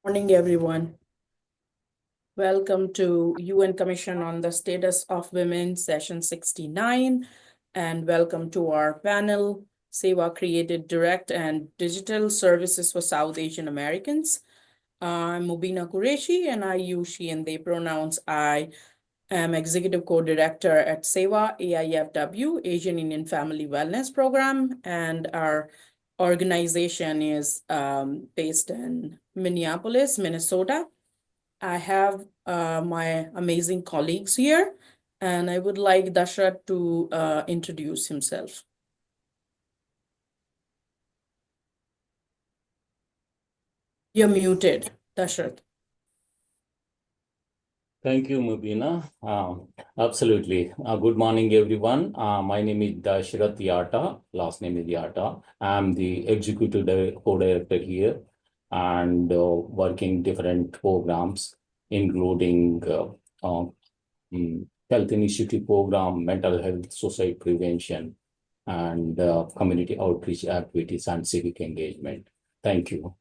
Morning, everyone. Welcome to UN Commission on the Status of Women, session 69, and welcome to our panel, SEWA created direct and digital services for South Asian Americans. I'm Mubina Qureshi, and I use she and they pronouns. I am Executive Co-Director at SEWA-AIFW, Asian Indian Family Wellness Program, and our organization is based in Minneapolis, Minnesota. I have my amazing colleagues here, and I would like Dashrath to introduce himself. You're muted, Dashrath. Thank you, Mubina. Absolutely. Good morning, everyone. My name is Dashrath Yata. Last name is Yata. I'm the executive co-director here and working different programs, including health initiative program, mental health, suicide prevention, and community outreach activities and civic engagement. Thank you.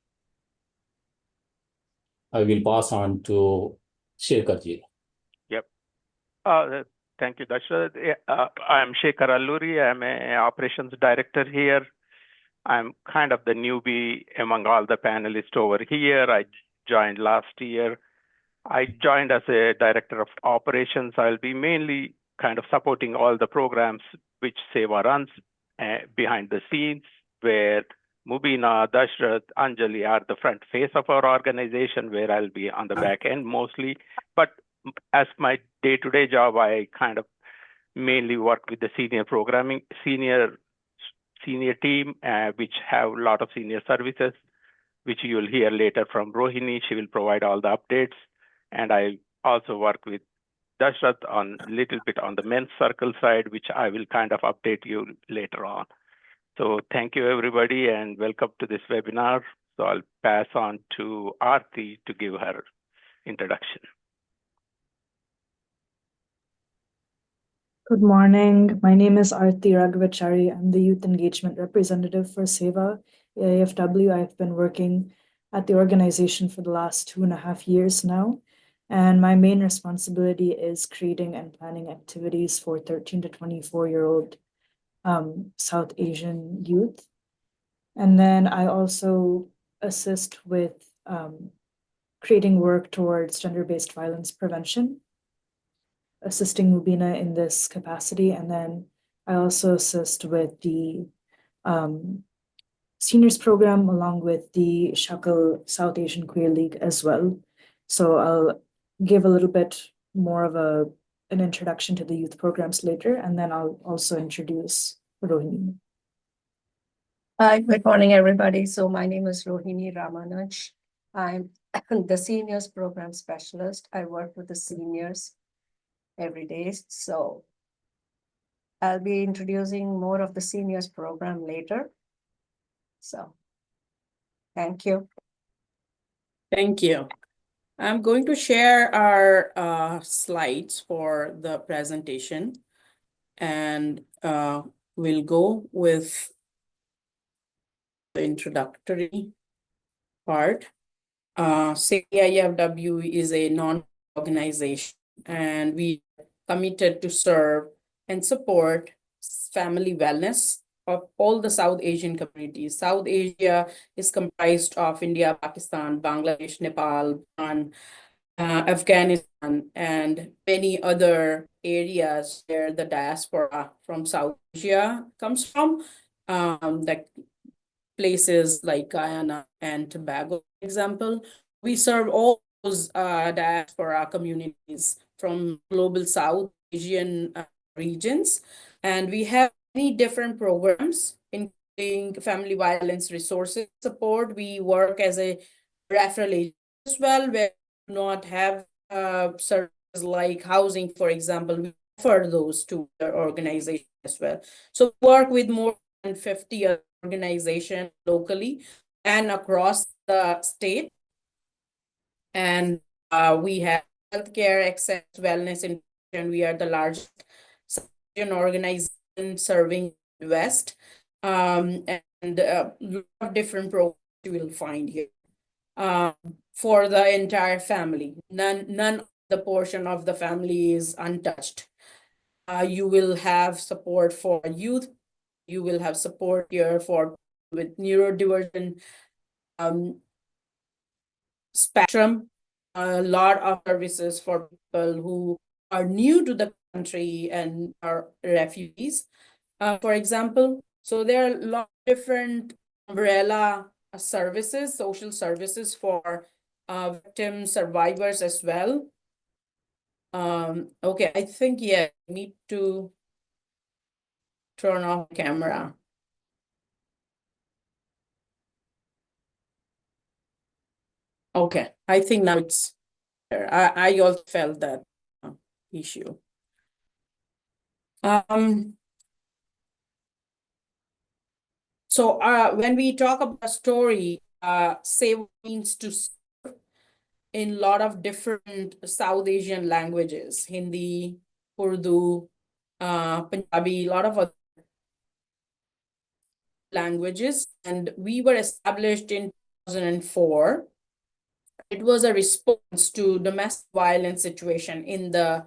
I will pass on to Shekharji. Yep. Thank you, Dashrath. I'm Shekhar Alluri. I'm an operations director here. I'm kind of the newbie among all the panelists over here. I joined last year. I joined as a director of operations. I'll be mainly kind of supporting all the programs which SEWA runs behind the scenes, where Mubina, Dashrath, Anjali are the front face of our organization, where I'll be on the back end mostly. But as my day-to-day job, I kind of mainly work with the senior team, which have a lot of senior services, which you will hear later from Rohini. She will provide all the updates. And I also work with Dashrath on a little bit on the men's circle side, which I will kind of update you later on. So thank you, everybody, and welcome to this webinar. So I'll pass on to Aarti to give her introduction. Good morning. My name is Aarti Raghavachari. I'm the Youth Engagement Representative for SEWA-AIFW. I've been working at the organization for the last 2.5 years now. And my main responsibility is creating and planning activities for 13 to 24-year-old South Asian youth. And then I also assist with creating work towards gender-based violence prevention, assisting Mubina in this capacity. And then I also assist with the seniors program along with the Shakal South Asian Queer League as well. So I'll give a little bit more of an introduction to the youth programs later, and then I'll also introduce Rohini. Hi, good morning, everybody. So my name is Rohini Ramanaj. I'm the seniors program specialist. I work with the seniors every day. So I'll be introducing more of the seniors program later. So thank you. Thank you. I'm going to share our slides for the presentation, and we'll go with the introductory part. SEWA-AIFW is a non-organization, and we are committed to serve and support family wellness of all the South Asian communities. South Asia is comprised of India, Pakistan, Bangladesh, Nepal, Bhutan, Afghanistan, and many other areas where the diaspora from South Asia comes from, like places like Guyana and Tobago, for example. We serve all those diaspora communities from global South Asian regions, and we have many different programs, including family violence resources support. We work as a referral agent as well, where we do not have services like housing, for example. We offer those to the organization as well. So we work with more than 50 organizations locally and across the state. And we have healthcare access, wellness, and we are the largest organization serving the West, and a lot of different programs you will find here. for the entire family. None of the portion of the family is untouched. You will have support for youth. You will have support here for with neurodivergent spectrum. A lot of services for people who are new to the country and are refugees, for example. So there are a lot of different umbrella services, social services for victim survivors as well. Okay, I think, yeah, I need to turn off camera. Okay, I think now it's there. I also felt that issue. So when we talk about a story, SEWA means to serve in a lot of different South Asian languages, Hindi, Urdu, Punjabi, a lot of other languages. And we were established in 2004. It was a response to domestic violence situation in the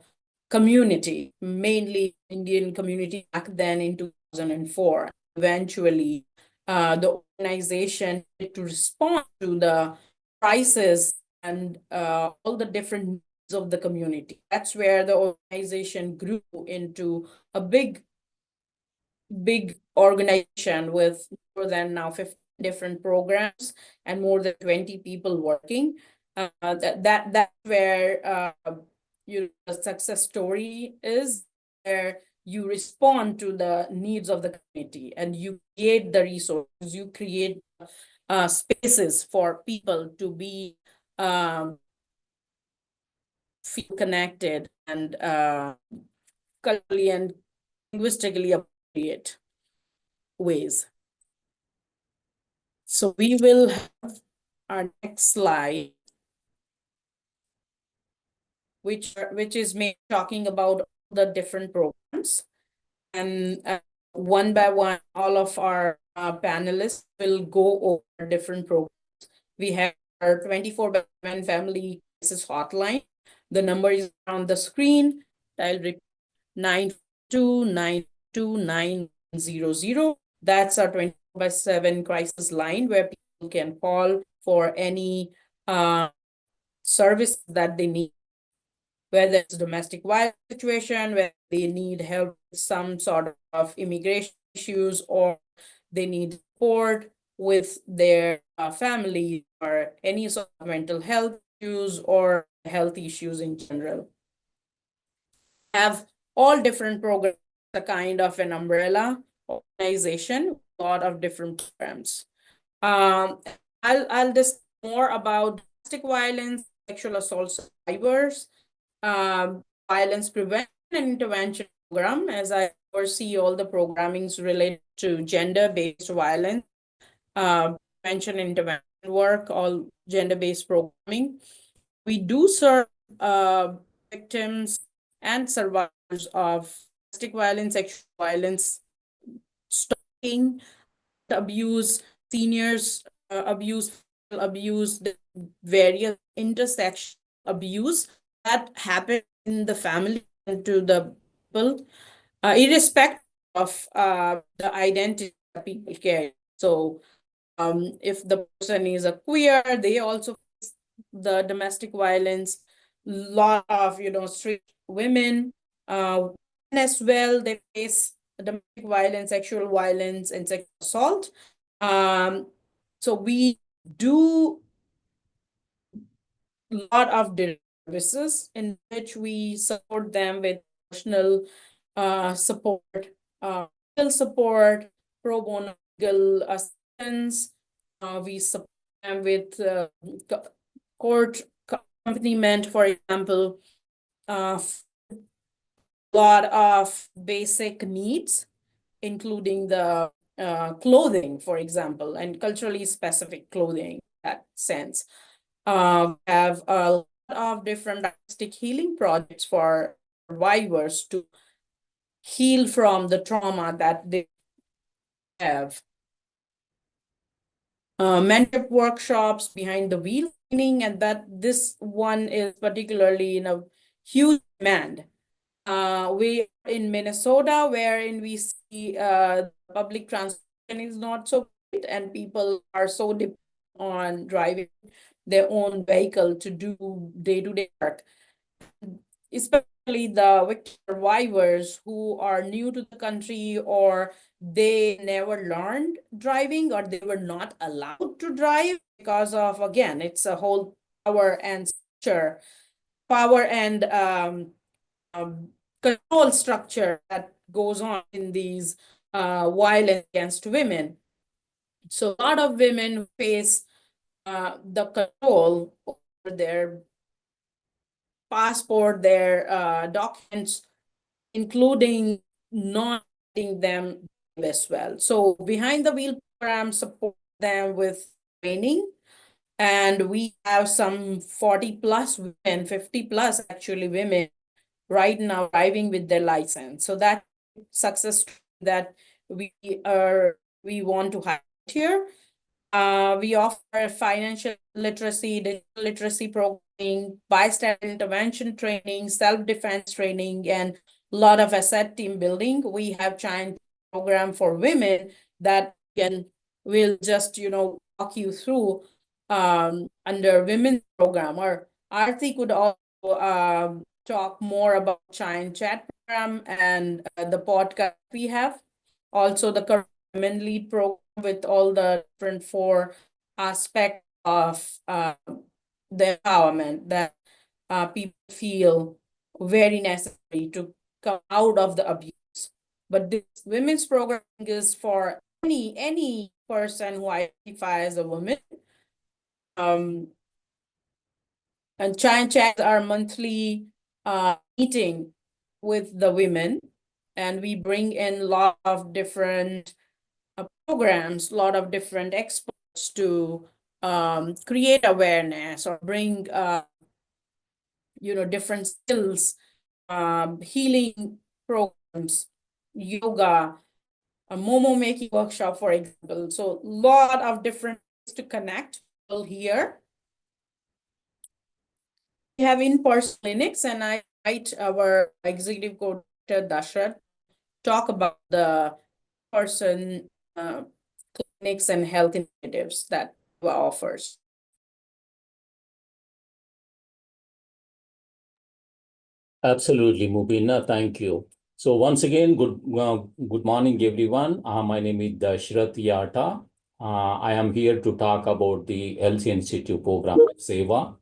community, mainly Indian community back then in 2004. Eventually, the organization had to respond to the crisis and all the different needs of the community. That's where the organization grew into a big organization with more than now 50 different programs and more than 20 people working. That's where the success story is, where you respond to the needs of the community and you create the resources, you create spaces for people to be feel connected and culturally and linguistically appropriate ways. So we will have our next slide, which is me talking about the different programs. And one by one, all of our panelists will go over different programs. We have our 24/7 family crisis hotline. The number is on the screen. I'll repeat 9292900. That's our 24/7 crisis line where people can call for any service that they need, whether it's domestic violence situation, whether they need help with some sort of immigration issues, or they need support with their family, or any sort of mental health issues or health issues in general. Have all different programs, a kind of an umbrella organization, a lot of different programs. I'll discuss more about domestic violence, sexual assault survivors, violence prevention and intervention program, as I oversee all the programmings related to gender-based violence, prevention and intervention work, all gender-based programming. We do serve victims and survivors of domestic violence, sexual violence, stalking, abuse, seniors abuse, abuse, the various intersection abuse that happen in the family and to the people, irrespective of the identity that people carry. So if the person is a queer, they also face the domestic violence. Lot of street women as well, they face domestic violence, sexual violence, and sexual assault. So we do a lot of services in which we support them with emotional support, legal support, pro bono legal assistance. We support them with court accompaniment, for example, a lot of basic needs, including the clothing, for example, and culturally specific clothing in that sense. Have a lot of different artistic healing projects for survivors to heal from the trauma that they have. mentorship workshops, behind the wheel training, and that this one is particularly in a huge demand. We are in Minnesota, wherein we see public transportation is not so great, and people are so dependent on driving their own vehicle to do day-to-day work. Especially the victim survivors who are new to the country, or they never learned driving, or they were not allowed to drive because of, again, it's a whole power and structure, power and control structure that goes on in these violence against women. So a lot of women face the control over their passport, their documents, including not letting them drive as well. So behind the wheel program support them with training, and we have some 40 plus women, 50 plus actually women right now driving with their license. So that success that we want to highlight here. We offer financial literacy, digital literacy programming, bystander intervention training, self-defense training, and a lot of asset team building. We have giant program for women that will just walk you through under women's program. Or Aarti could also talk more about Giant Chat program and the podcast we have. Also the Women Lead program with all the different 4 aspects of the empowerment that people feel very necessary to come out of the abuse. But this women's program is for any person who identifies as a woman. And Giant Chat our monthly meeting with the women, and we bring in a lot of different programs, a lot of different experts to create awareness or bring different skills, healing programs, yoga, a momo making workshop, for example. So a lot of different ways to connect people here. We have in-person clinics, and I invite our executive coordinator Dashrath talk about the person clinics and health initiatives that SEWA offers. Absolutely, Mubina. Thank you. So once again, good morning, everyone. My name is Dashrath Yata. I am here to talk about the Health Institute program of SEWA.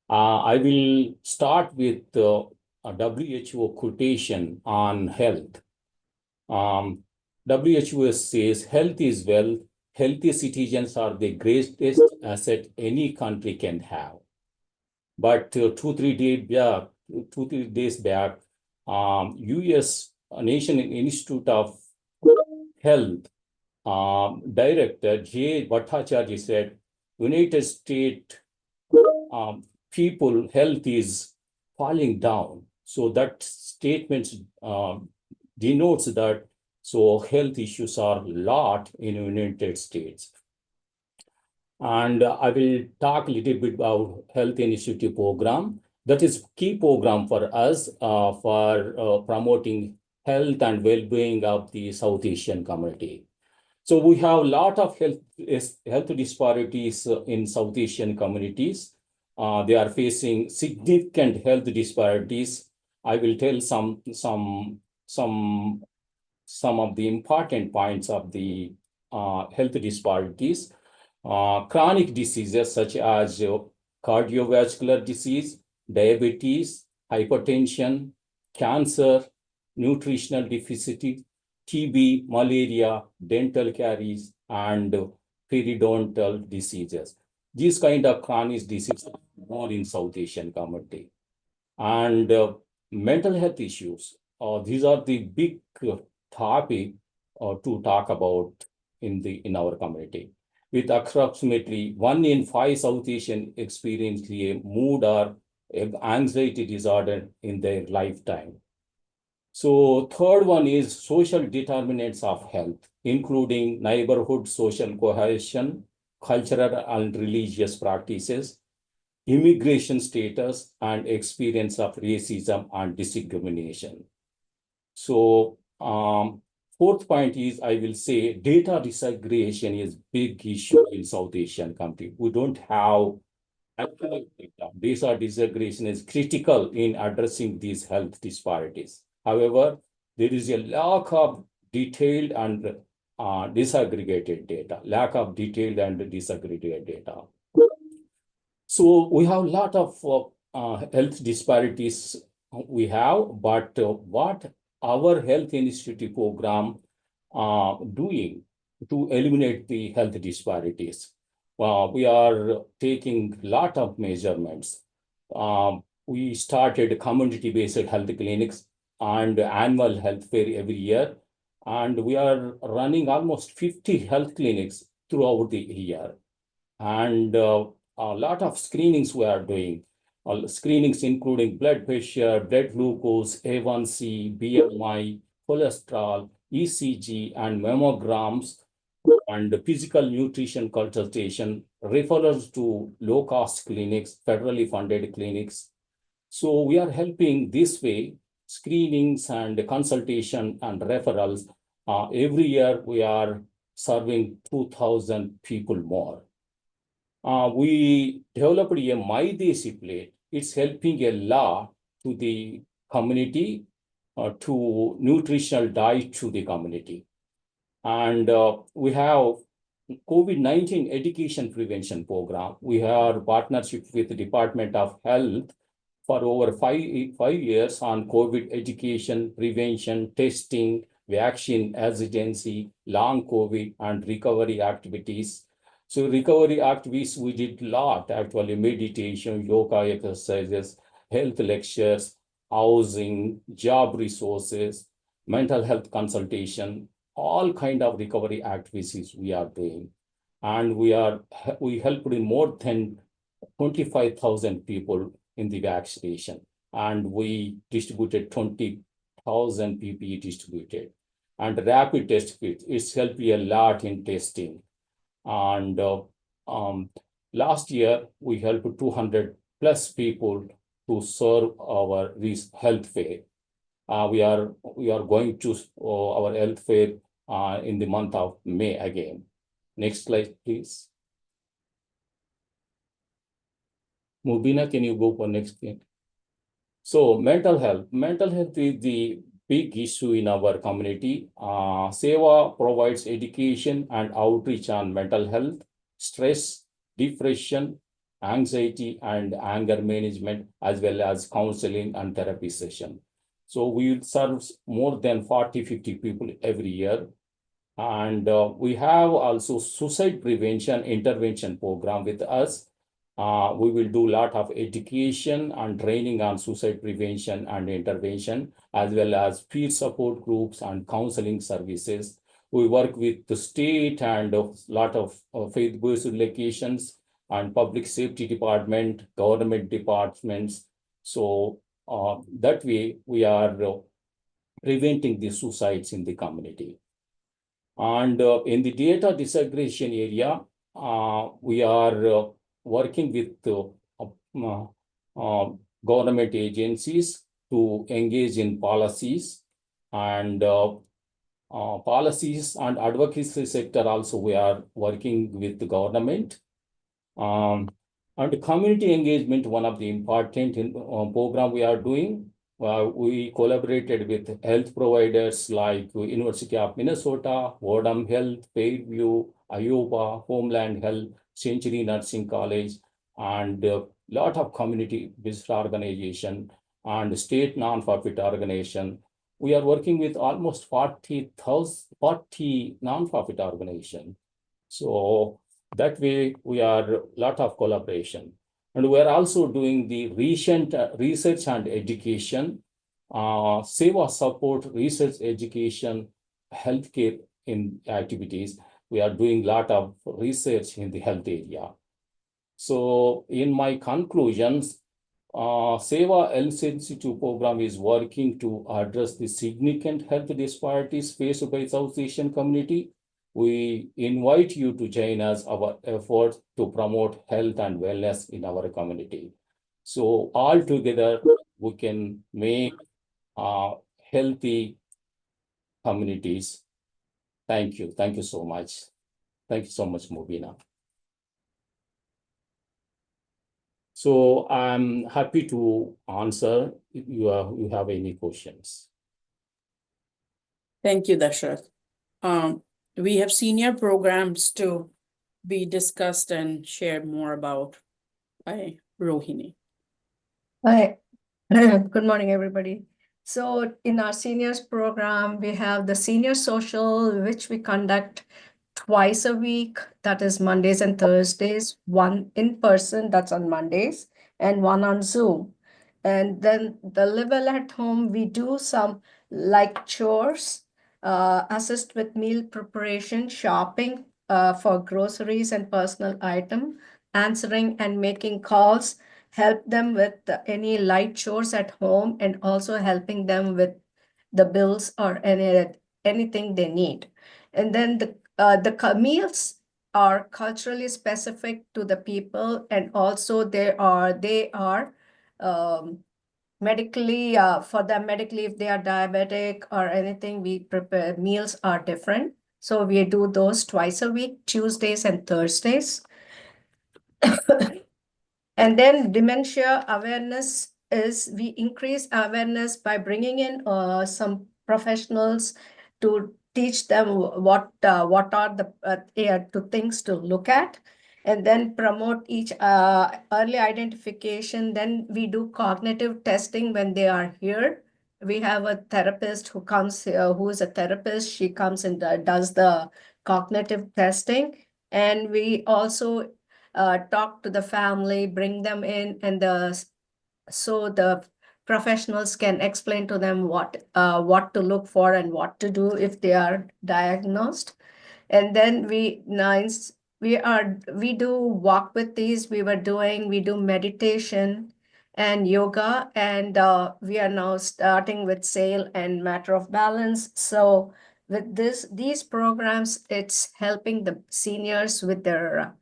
I will start with a WHO quotation on health. WHO says, "Health is wealth. Healthy citizens are the greatest asset any country can have." But 2-3 days back, U.S. National Institute of Health Director J. Bhattacharya said, United States people health is falling down. So that statement denotes that health issues are a lot in the United States. And I will talk a little bit about Health Initiative program. That is key program for us for promoting health and well-being of the South Asian community. So we have a lot of health disparities in South Asian communities. They are facing significant health disparities. I will tell some of the important points of the health disparities. Chronic diseases such as cardiovascular disease, diabetes, hypertension, cancer, nutritional deficiency, TB, malaria, dental caries, and periodontal diseases. These kind of chronic diseases are more in South Asian community. And mental health issues. These are the big topic to talk about in our community. With approximately 1 in 5 South Asian experience a mood or anxiety disorder in their lifetime. So third one is social determinants of health, including neighborhood social cohesion, cultural and religious practices, immigration status, and experience of racism and discrimination. So, fourth point is, I will say, data disaggregation is big issue in South Asian country. We don't have accurate data. Data disaggregation is critical in addressing these health disparities. However, there is a lack of detailed and disaggregated data, So we have a lot of health disparities we have, but what our health institute program doing to eliminate the health disparities? We are taking a lot of measurements. We started community-based health clinics and annual health fair every year. And we are running almost 50 health clinics throughout the year. And a lot of screenings we are doing. Screenings including blood pressure, blood glucose, A1C, BMI, cholesterol, ECG, and mammograms, and physical nutrition consultation, referrals to low-cost clinics, federally funded clinics. So we are helping this way, screenings and consultation and referrals. Every year we are serving 2,000 people more. We developed a My Desi plate. It's helping a lot to the community, to nutritional diet to the community. And we have COVID-19 education prevention program. We have partnership with the Department of Health for over five years on COVID education, prevention, testing, vaccine hesitancy, long COVID, and recovery activities. So recovery activities, we did a lot, actually, meditation, yoga exercises, health lectures, housing, job resources, mental health consultation, all kind of recovery activities we are doing. And we helped in more than 25,000 people in the vaccination. And we distributed 20,000 PPE distributed. And rapid test kit, it's helped a lot in testing. And last year, we helped 200 plus people to serve our health fair. We are going to our health fair in the month of May again. Next slide, please. Mubina, can you go for next thing? So mental health is the big issue in our community. SEWA provides education and outreach on mental health, stress, depression, anxiety, and anger management, as well as counseling and therapy session. So we serve more than 40, 50 people every year. And we have also suicide prevention intervention program with us. We will do a lot of education and training on suicide prevention and intervention, as well as peer support groups and counseling services. We work with the state and a lot of faith-based locations and public safety department, government departments. So that way we are preventing the suicides in the community. And in the data disaggregation area, we are working with government agencies to engage in policies and advocacy sector also we are working with the government. And community engagement, one of the important program we are doing. We collaborated with health providers like University of Minnesota, Wardham Health, Fairview, Iowa, Homeland Health, Century Nursing College, and a lot of community-based organization and state non-profit organization. We are working with almost 40 non-profit organizations. So that way we are a lot of collaboration. And we are also doing the recent research and education, SEWA support, research, education, healthcare in activities. We are doing a lot of research in the health area. So in my conclusions, SEWA Health Institute program is working to address the significant health disparities faced by South Asian community We invite you to join us our efforts to promote health and wellness in our community. So all together, we can make healthy communities. Thank you. Thank you so much. Thank you so much, Mubina. So I'm happy to answer if you have any questions. Thank you, Dashrath. We have senior programs to be discussed and shared more about by Rohini. Hi, good morning, everybody. So in our seniors program, we have the senior social, which we conduct twice a week. That is Mondays and Thursdays, one in person, that's on Mondays, and one on Zoom. And then the level at home, we do some like chores, assist with meal preparation, shopping for groceries and personal item, answering and making calls, help them with any light chores at home, and also helping them with the bills or anything they need. And then the meals are culturally specific to the people, and also they are medically for them medically, if they are diabetic or anything, we prepare meals are different. So we do those twice a week, Tuesdays and Thursdays. And then dementia awareness is we increase awareness by bringing in some professionals to teach them what are the things to look at, and then promote each early identification. Then we do cognitive testing when they are here. We have a therapist who comes here, who is a therapist. She comes and does the cognitive testing. And we also talk to the family, bring them in, and so the professionals can explain to them what to look for and what to do if they are diagnosed. And then we do walk with these. We do meditation and yoga, and we are now starting with SAIL and Matter of Balance. So with these programs, it's helping the seniors with their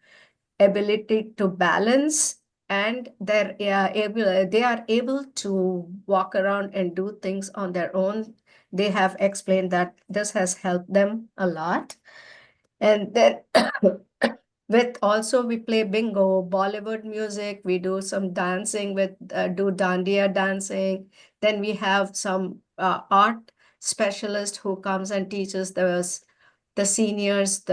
ability to balance, and they are able to walk around and do things on their own. They have explained that this has helped them a lot. And then with also we play bingo, Bollywood music, we do some dancing with do dandiya dancing. Then we have some art specialist who comes and teaches the seniors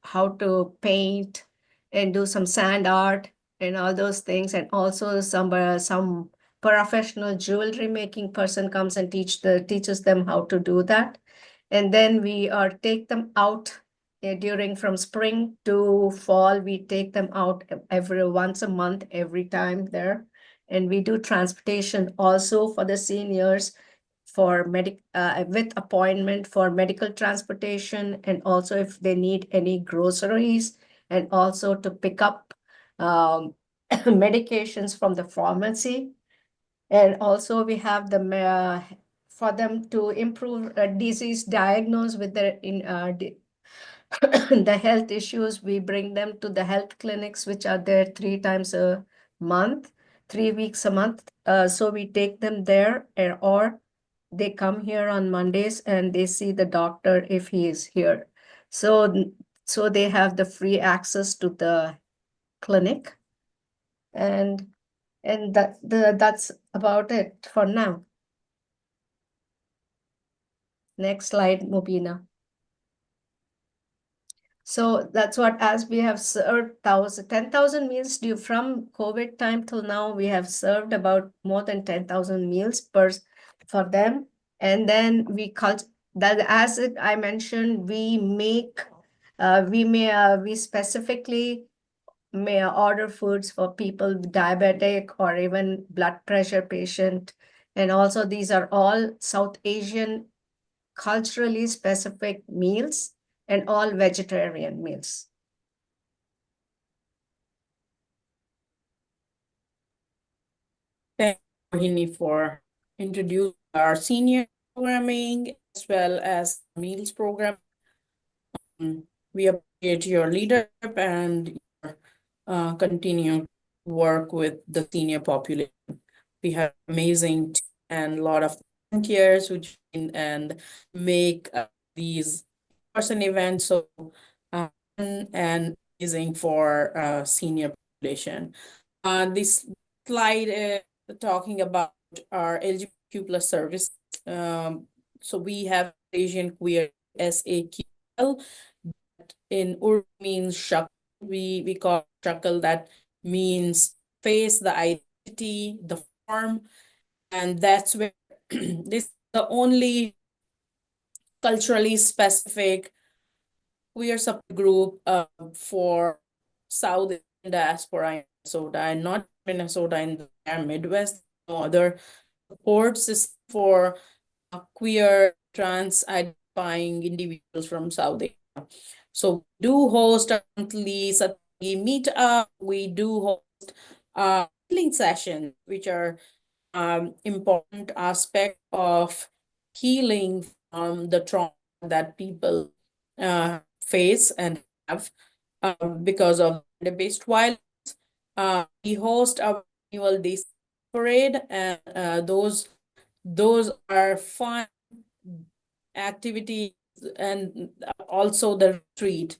how to paint and do some sand art and all those things. And also some professional jewelry making person comes and teaches them how to do that. And then we take them out during from spring to fall. We take them out every once a month, every time there. And we do transportation also for the seniors for with appointment for medical transportation, and also if they need any groceries, and also to pick up medications from the pharmacy. And also we have the for them to improve disease diagnosed with the health issues. We bring them to the health clinics, which are there 3 times a month, 3 weeks a month. So we take them there, or they come here on Mondays and they see the doctor if he is here. So they have the free access to the clinic. And that's about it for now. Next slide, Mubina. So that's what, as we have served 10,000 meals due from COVID time till now, we have served about more than 10,000 meals for them. And then we as I mentioned, we specifically may order foods for people diabetic or even blood pressure patient. And also these are all South Asian culturally specific meals, and all vegetarian meals. Thank you, Rohini, for introducing our senior programming as well as meals program. We appreciate your leadership and your continued work with the senior population. We have amazing team and a lot of volunteers who join and make these person events so fun and amazing for senior population. This slide is talking about our LGBTQ plus service. So we have Asian Queer SAQL. In Urdu means shakal. We call shakal, that means face, the identity, the form, and that's where this is the only culturally specific queer subgroup for South Asian diaspora in Minnesota, and not Minnesota, in the Midwest. No other support system for queer trans identifying individuals from South Asia. So we do host a monthly Satangi meetup. We do host healing sessions, which are important aspect of healing from the trauma that people face and have because of gender-based violence. We host our annual day parade, and those are fun activities, and also the retreat.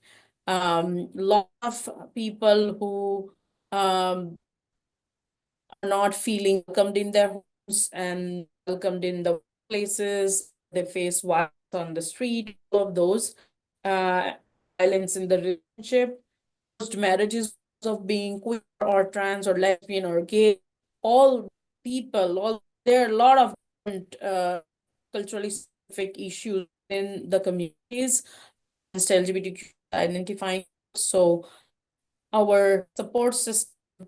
Lot of people who are not feeling welcomed in their homes and welcomed in the places, they face violence on the street, all of those, violence in the relationship, forced marriages of being queer or trans or lesbian or gay, all people, there are a lot of different culturally specific issues in the communities against LGBTQ identifying. So our support system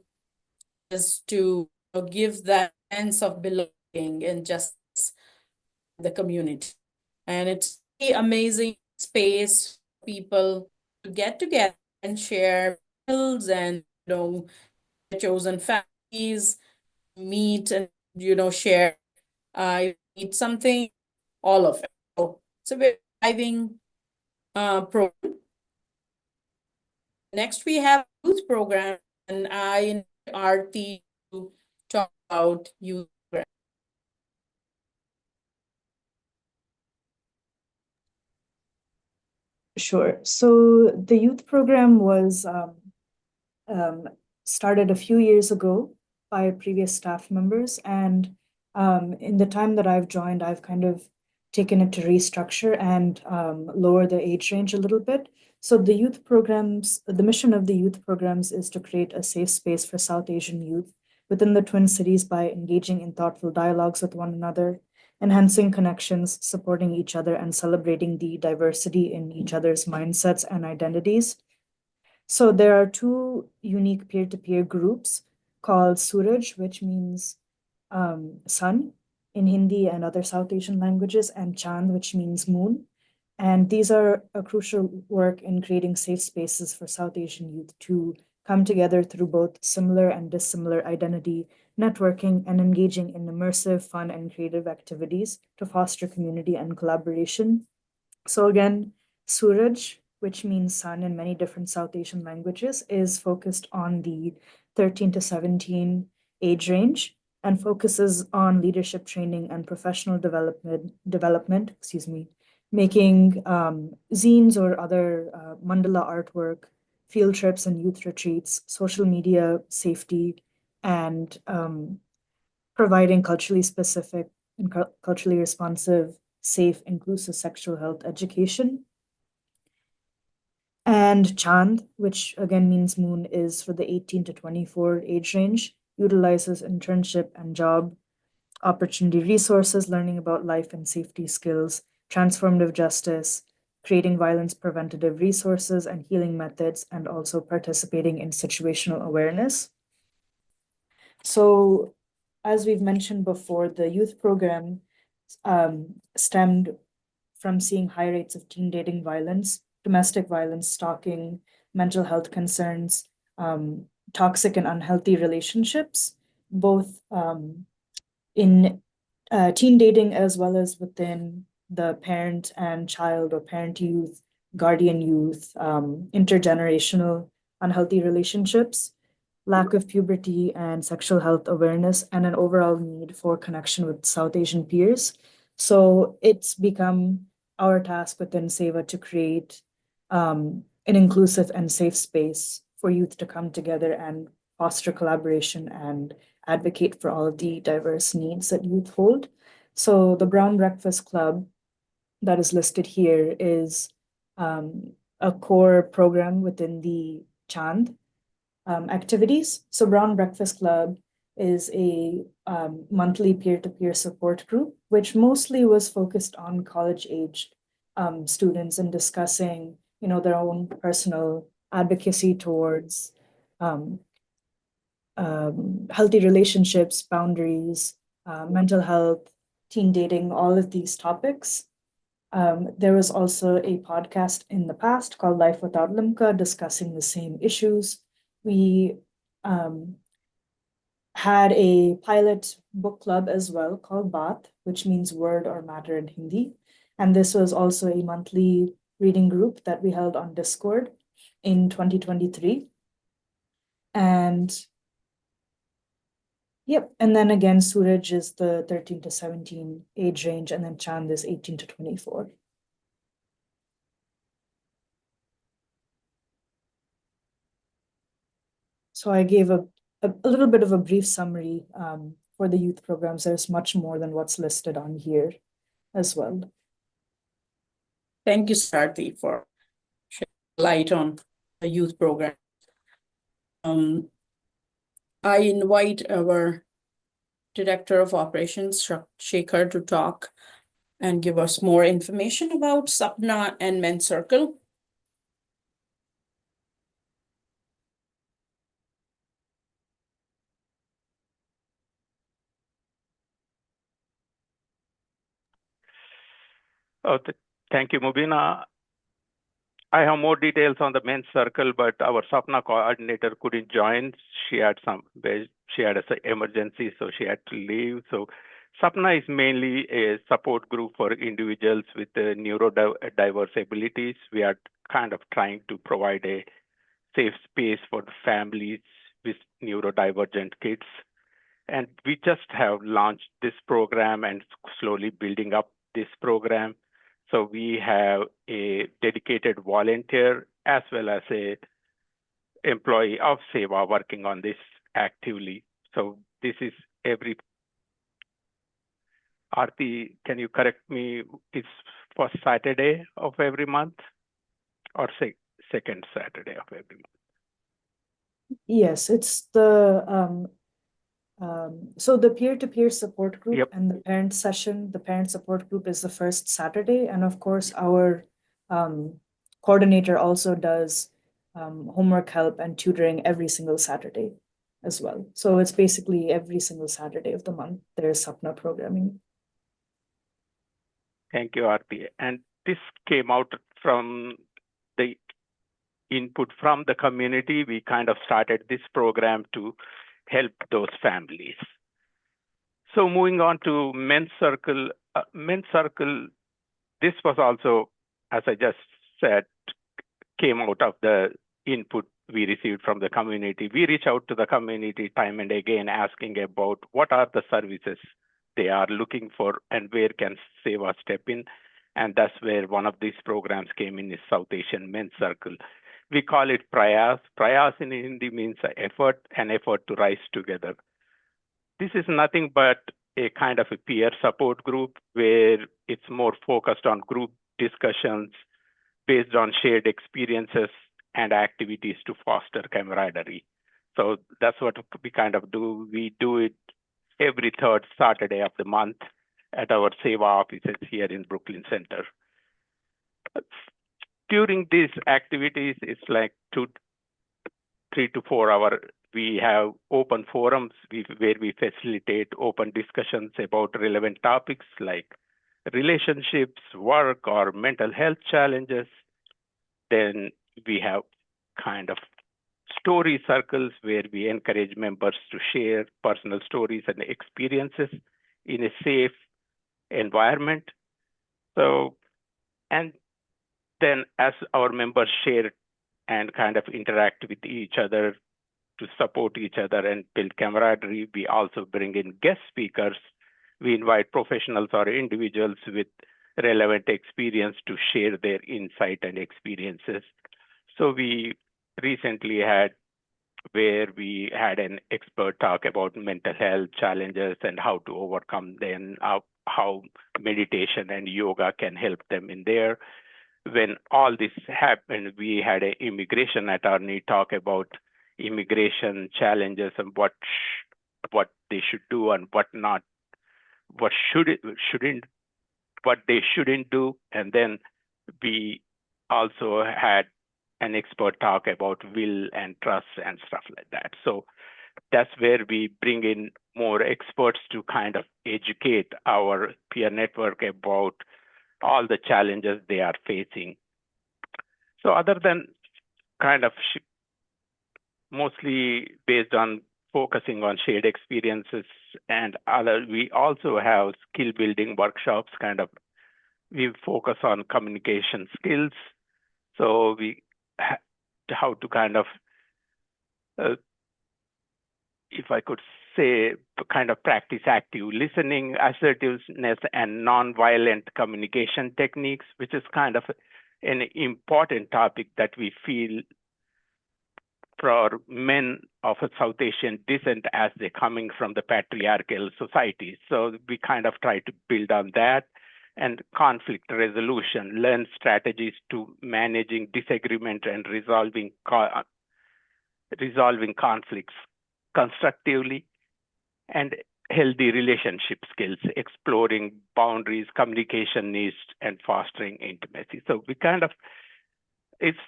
is to give that sense of belonging and justice in the community. And it's an amazing space for people to get together and share meals and, chosen families, meet and, share, eat something, all of it. So it's a very thriving program. Next, we have youth program, and I invite Aarti to talk about youth program. Sure. So the youth program was started a few years ago by previous staff members. And in the time that I've joined, I've kind of taken it to restructure and lower the age range a little bit. So the youth programs, the mission of the youth programs is to create a safe space for South Asian youth within the Twin Cities by engaging in thoughtful dialogues with one another, enhancing connections, supporting each other, and celebrating the diversity in each other's mindsets and identities. So there are two unique peer-to-peer groups called Suraj, which means sun in Hindi and other South Asian languages, and Chand, which means moon. And these are a crucial work in creating safe spaces for South Asian youth to come together through both similar and dissimilar identity, networking, and engaging in immersive, fun, and creative activities to foster community and collaboration. So again, Suraj, which means sun in many different South Asian languages, is focused on the 13 to 17 age range and focuses on leadership training and professional development, making zines or other mandala artwork, field trips and youth retreats, social media safety, and providing culturally specific and culturally responsive, safe, inclusive sexual health education. And Chand, which again means moon, is for the 18 to 24 age range, utilizes internship and job opportunity resources, learning about life and safety skills, transformative justice, creating violence preventative resources and healing methods, and also participating in situational awareness. So as we've mentioned before, the youth program stemmed from seeing high rates of teen dating violence, domestic violence, stalking, mental health concerns, toxic and unhealthy relationships, both in teen dating as well as within the parent and child or parent youth guardian youth, intergenerational unhealthy relationships, lack of puberty and sexual health awareness, and an overall need for connection with South Asian peers. So it's become our task within SEWA to create an inclusive and safe space for youth to come together and foster collaboration and advocate for all of the diverse needs that youth hold. So the Brown Breakfast Club that is listed here is a core program within the Chand activities. So Brown Breakfast Club is a monthly peer-to-peer support group, which mostly was focused on college-age students and discussing, their own personal advocacy towards healthy relationships, boundaries, mental health, teen dating, all of these topics. There was also a podcast in the past called Life Without Limca discussing the same issues. We had a pilot book club as well called Baat, which means word or matter in Hindi. And this was also a monthly reading group that we held on Discord in 2023. And yep, and then again, Suraj is the 13 to 17 age range, and then Chand is 18 to 24. So I gave a little bit of a brief summary for the youth programs. There's much more than what's listed on here as well. Thank you, Sarthi, for shedding light on the youth program. I invite our Director of Operations, Shekhar, to talk and give us more information about Sapna and Men's Circle. Thank you, Mubina. I have more details on the Men's Circle, but our Sapna coordinator couldn't join. She had an emergency, so she had to leave. So Sapna is mainly a support group for individuals with neurodiverse abilities. We are kind of trying to provide a safe space for the families with neurodivergent kids. And we just have launched this program and slowly building up this program. So we have a dedicated volunteer as well as a employee of SEWA working on this actively. So this is Aarti, can you correct me? It's first Saturday of every month or second Saturday of every month? Yes, it's the so the peer-to-peer support group. Yep. And the parent session, the parent support group is the first Saturday. And of course, our coordinator also does homework help and tutoring every single Saturday as well. So it's basically every single Saturday of the month, there's Sapna programming. Thank you, Aarti. And this came out from the input from the community. We kind of started this program to help those families. So moving on to Men's Circle. Men's Circle, this was also, as I just said, came out of the input we received from the community. We reach out to the community time and again asking about what are the services they are looking for and where can SEWA step in. And that's where one of these programs came in, is South Asian Men's Circle. We call it Prayas. Prayas in Hindi means an effort to rise together. This is nothing but a kind of a peer support group where it's more focused on group discussions based on shared experiences and activities to foster camaraderie. So that's what we kind of do. We do it every third Saturday of the month at our SEWA offices here in Brooklyn Center. During these activities, it's like 3 to 4 hours. We have open forums where we facilitate open discussions about relevant topics like relationships, work, or mental health challenges. Then we have kind of story circles where we encourage members to share personal stories and experiences in a safe environment. So, and then as our members share and kind of interact with each other to support each other and build camaraderie, we also bring in guest speakers. We invite professionals or individuals with relevant experience to share their insight and experiences. So we recently had where we had an expert talk about mental health challenges and how to overcome them, how meditation and yoga can help them in there. When all this happened, we had an immigration attorney talk about immigration challenges and what they should do and what not, what they shouldn't do. And then we also had an expert talk about will and trust and stuff like that. So that's where we bring in more experts to kind of educate our peer network about all the challenges they are facing. So other than kind of mostly based on focusing on shared experiences and other, we also have skill building workshops. Kind of we focus on communication skills. So we how to kind of if I could say, kind of practice active listening, assertiveness, and nonviolent communication techniques, which is kind of an important topic that we feel for men of a South Asian descent as they're coming from the patriarchal society. So we kind of try to build on that. And conflict resolution, learn strategies to managing disagreement and resolving conflicts constructively, and healthy relationship skills, exploring boundaries, communication needs, and fostering intimacy. So we kind of, it's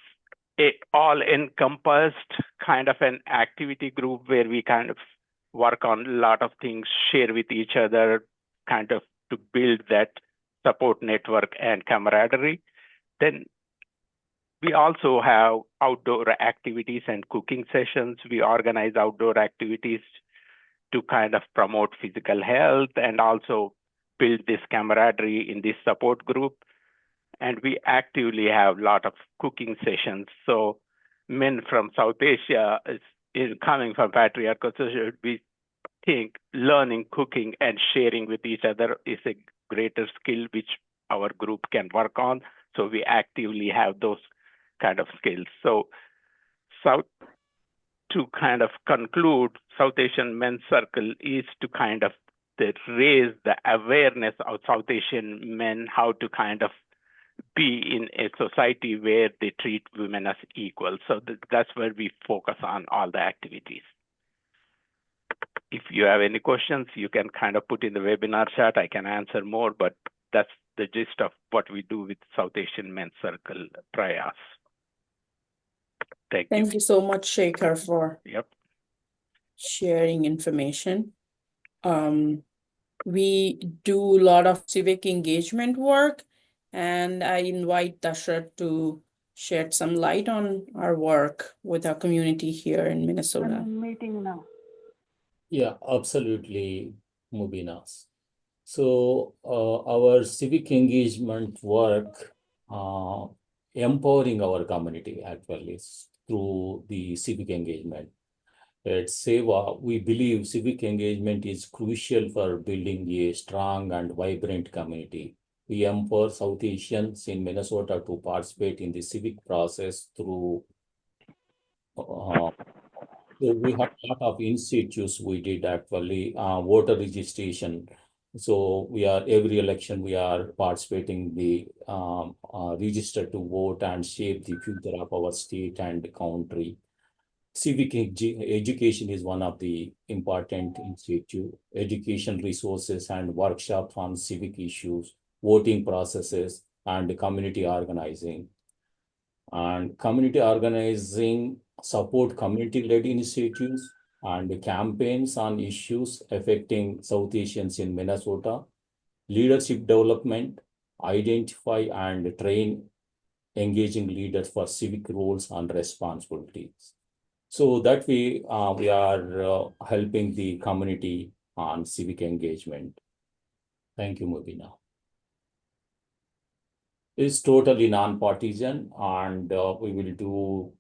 a all-encompassed kind of an activity group where we kind of work on a lot of things, share with each other, kind of to build that support network and camaraderie. Then we also have outdoor activities and cooking sessions. We organize outdoor activities to kind of promote physical health and also build this camaraderie in this support group. And we actively have a lot of cooking sessions. So men from South Asia is coming from patriarchal society. We think learning cooking and sharing with each other is a greater skill which our group can work on. So we actively have those kind of skills. So to kind of conclude, South Asian Men's Circle is to kind of raise the awareness of South Asian men, how to kind of be in a society where they treat women as equal. So that's where we focus on all the activities. If you have any questions, you can kind of put in the webinar chat. I can answer more, but that's the gist of what we do with South Asian Men's Circle Prayas. Thank you. Thank you so much, Shekhar, for sharing information. We do a lot of civic engagement work, and I invite Dashrath to shed some light on our work with our community here in Minnesota. I'm meeting now. Yeah, absolutely, Mubina. So our civic engagement work, empowering our community actually through the civic engagement. At SEWA, we believe civic engagement is crucial for building a strong and vibrant community. We empower South Asians in Minnesota to participate in the civic process through so we have a lot of institutes we did actually, voter registration. So we are, every election, we are participating the register to vote and shape the future of our state and country. Civic education is one of the important institute. Education resources and workshops on civic issues, voting processes, and community organizing. And community organizing support community-led initiatives and campaigns on issues affecting South Asians in Minnesota, leadership development, identify and train engaging leaders for civic roles and responsibilities. So that we are helping the community on civic engagement. Thank you, Mubina. is totally non-partisan, and we will do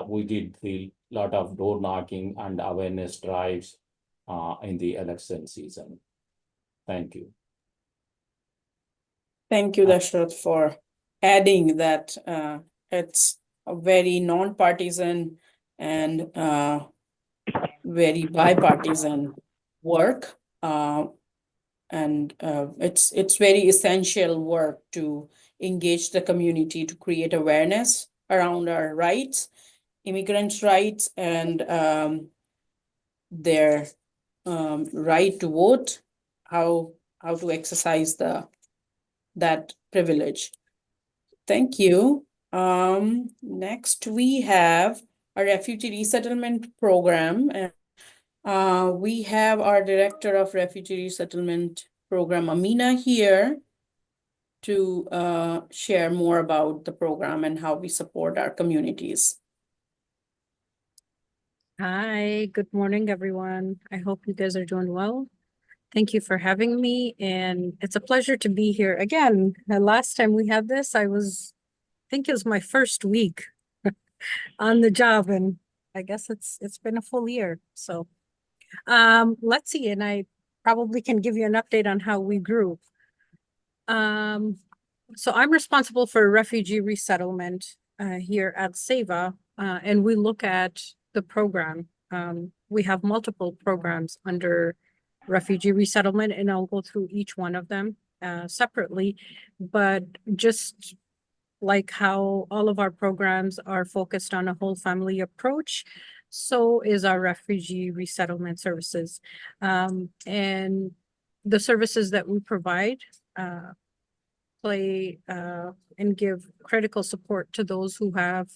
we did the lot of door knocking and awareness drives in the election season. Thank you. Thank you, Dashrath, for adding that it's a very non-partisan and very bipartisan work. It's very essential work to engage the community to create awareness around our rights, immigrants' rights, and their right to vote, how to exercise that privilege. Thank you. Next we have a refugee resettlement program. We have our Director of Refugee Resettlement Program, Amina, here to share more about the program and how we support our communities. Hi, good morning, everyone. I hope you guys are doing well. Thank you for having me, and it's a pleasure to be here again. The last time we had this, I think it was my first week on the job, and I guess it's been a full year. So let's see, and I probably can give you an update on how we grew. So I'm responsible for refugee resettlement here at SEWA, and we look at the program. We have multiple programs under refugee resettlement, and I'll go through each one of them separately, but just like how all of our programs are focused on a whole family approach, so is our refugee resettlement services. And the services that we provide play and give critical support to those who have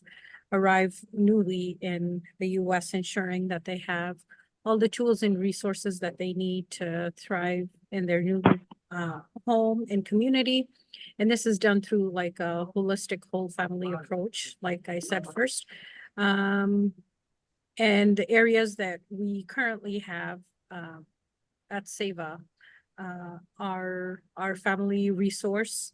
arrived newly in the U.S., ensuring that they have all the tools and resources that they need to thrive in their new home and community. And this is done through like a holistic whole family approach, like I said first. And the areas that we currently have at SEWA are our family resource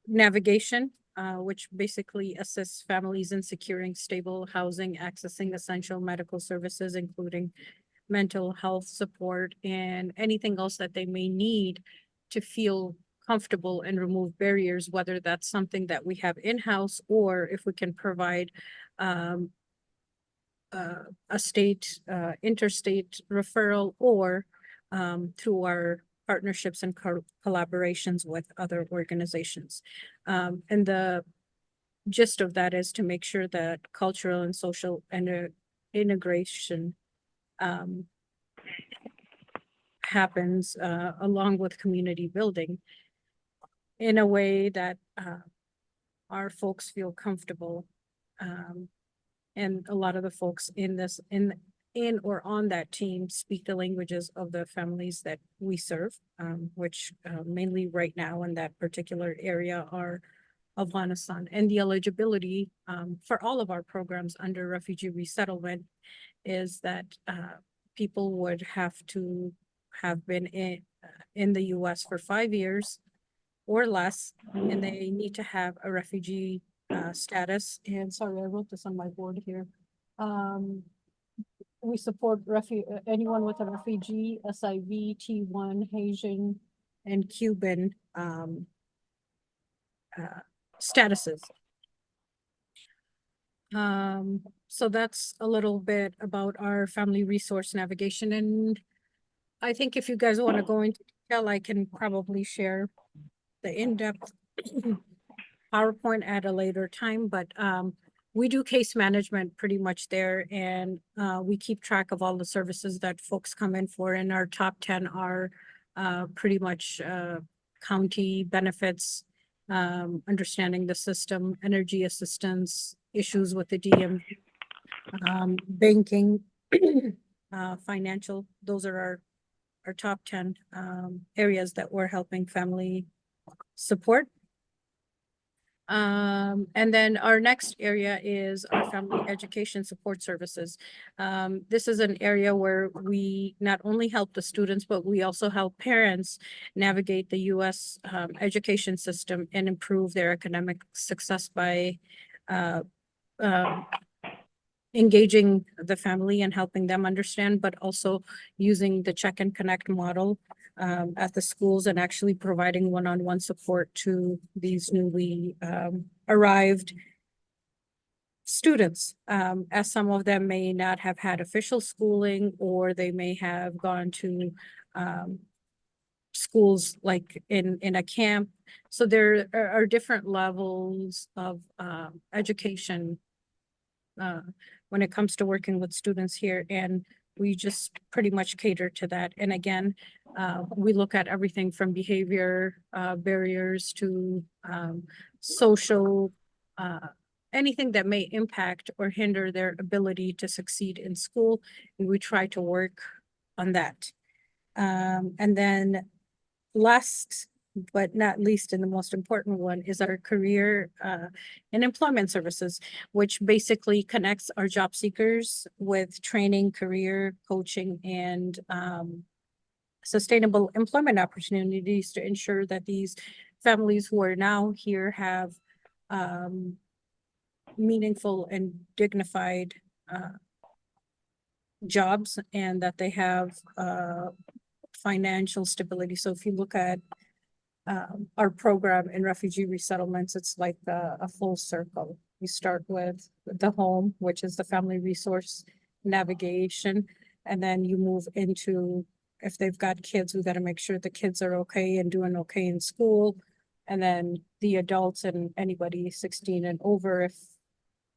navigation, which basically assists families in securing stable housing, accessing essential medical services, including mental health support and anything else that they may need to feel comfortable and remove barriers, whether that's something that we have in-house or if we can provide a state, interstate referral, or through our partnerships and collaborations with other organizations. And the gist of that is to make sure that cultural and social integration happens along with community building in a way that our folks feel comfortable. And a lot of the folks in or on that team speak the languages of the families that we serve, which mainly right now in that particular area are Afghanistan. And the eligibility for all of our programs under refugee resettlement is that people would have to have been in the U.S. for 5 years or less, and they need to have a refugee status. And sorry, I wrote this on my board here. We support anyone with a refugee, SIV, T1, Haitian, and Cuban statuses. So that's a little bit about our family resource navigation. And I think if you guys want to go into detail, I can probably share the in-depth PowerPoint at a later time, but we do case management pretty much there, and we keep track of all the services that folks come in for, and our top 10 are pretty much county benefits, understanding the system, energy assistance, issues with the DM, banking, financial. Those are our top 10 areas that we're helping family support. And then our next area is our family education support services. This is an area where we not only help the students, but we also help parents navigate the US education system and improve their academic success by engaging the family and helping them understand, but also using the check and connect model at the schools and actually providing one-on-one support to these newly arrived students, as some of them may not have had official schooling, or they may have gone to schools like in a camp. So there are different levels of education when it comes to working with students here, and we just pretty much cater to that. And again, we look at everything from behavior barriers to social, anything that may impact or hinder their ability to succeed in school, and we try to work on that. And then last but not least, and the most important one, is our career and employment services, which basically connects our job seekers with training, career coaching, and sustainable employment opportunities to ensure that these families who are now here have meaningful and dignified jobs, and that they have financial stability. So if you look at our program in refugee resettlements, it's like a full circle. We start with the home, which is the family resource navigation, and then you move into, if they've got kids, we got to make sure the kids are okay and doing okay in school. And then the adults and anybody 16 and over, if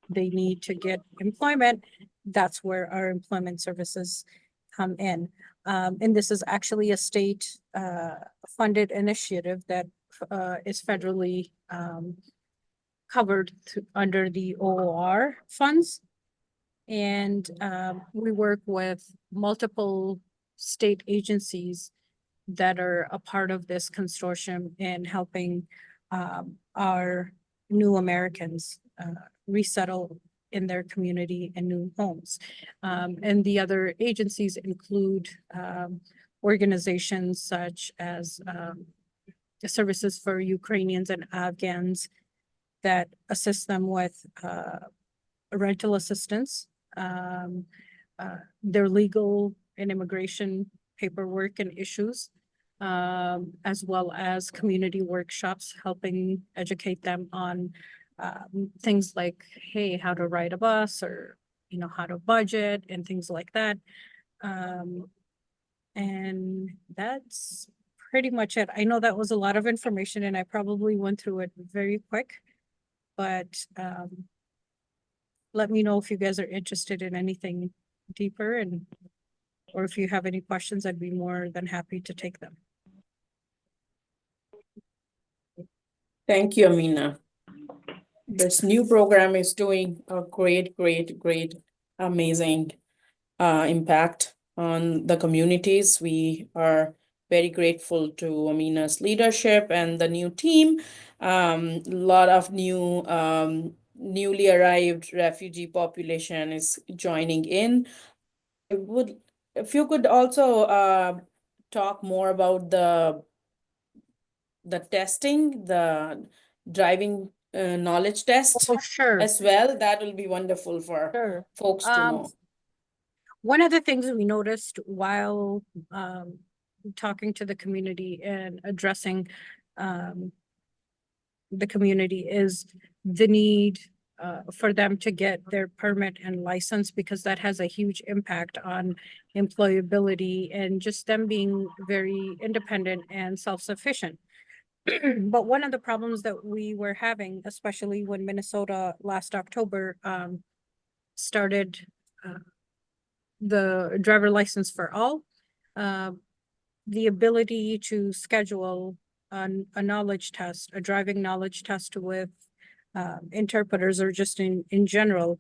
they need to get employment, that's where our employment services come in. And this is actually a state funded initiative that is federally covered under the OOR funds. And we work with multiple state agencies that are a part of this consortium in helping our new Americans resettle in their community and new homes. And the other agencies include organizations such as the Services for Ukrainians and Afghans that assist them with rental assistance, their legal and immigration paperwork and issues, as well as community workshops, helping educate them on things like, hey, how to ride a bus, or, you know, how to budget and things like that. And that's pretty much it. I know that was a lot of information and I probably went through it very quick, but let me know if you guys are interested in anything deeper, and or if you have any questions, I'd be more than happy to take them. Thank you, Amina. This new program is doing a great, amazing impact on the communities. We are very grateful to Amina's leadership and the new team. A lot of new newly arrived refugee population is joining in. If you could also talk more about the testing, the driving knowledge test Sure. as well, that will be wonderful for Sure. folks to know. One of the things we noticed while talking to the community and addressing the community is the need for them to get their permit and license, because that has a huge impact on employability and just them being very independent and self-sufficient. But one of the problems that we were having, especially when Minnesota last October started the driver license for all, the ability to schedule a knowledge test, a driving knowledge test with interpreters, or just in general,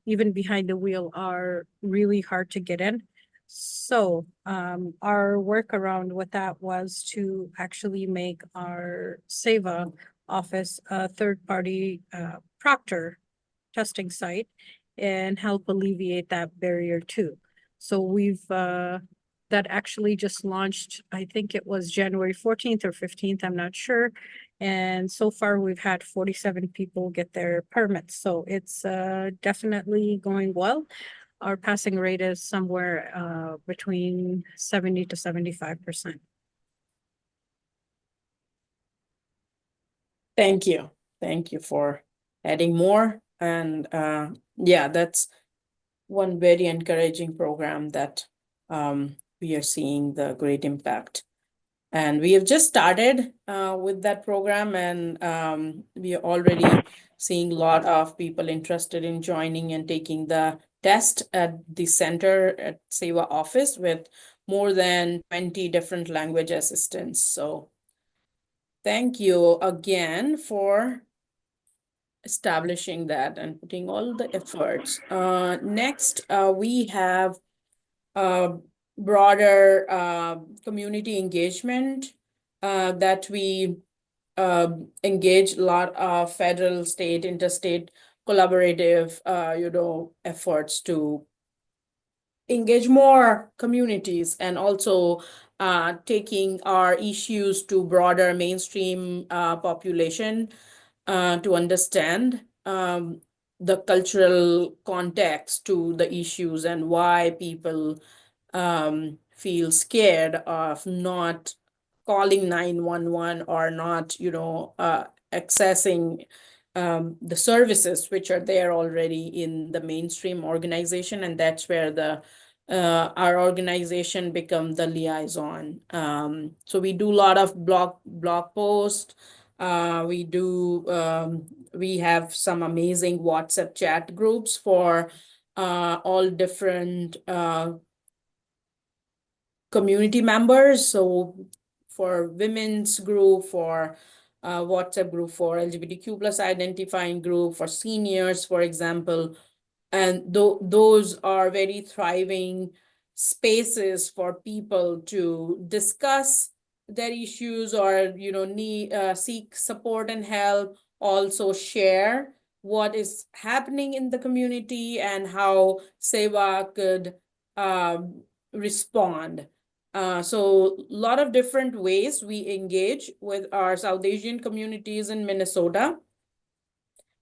even behind the wheel, are really hard to get in. So our workaround with that was to actually make our SEWA office a third-party proctor testing site and help alleviate that barrier too. So we've that actually just launched, I think it was January 14th or 15th, I'm not sure. And so far we've had 47 people get their permits. So it's definitely going well. Our passing rate is somewhere between 70 to 75%. Thank you. Thank you for adding more. And yeah, that's one very encouraging program that we are seeing the great impact. And we have just started with that program, and we are already seeing a lot of people interested in joining and taking the test at the center at SEWA office with more than 20 different language assistants. So thank you again for establishing that and putting all the efforts. Next, we have broader community engagement that we engage a lot of federal, state, interstate collaborative, efforts to engage more communities, and also taking our issues to broader mainstream population to understand the cultural context to the issues and why people feel scared of not calling 911 or not, accessing the services which are there already in the mainstream organization. And that's where the our organization become the liaison. So we do a lot of blog posts. We have some amazing WhatsApp chat groups for all different community members. So for women's group, for WhatsApp group, for LGBTQ plus identifying group, for seniors, for example. And those are very thriving spaces for people to discuss their issues or, seek support and help, also share what is happening in the community and how SEWA could respond. So a lot of different ways we engage with our South Asian communities in Minnesota.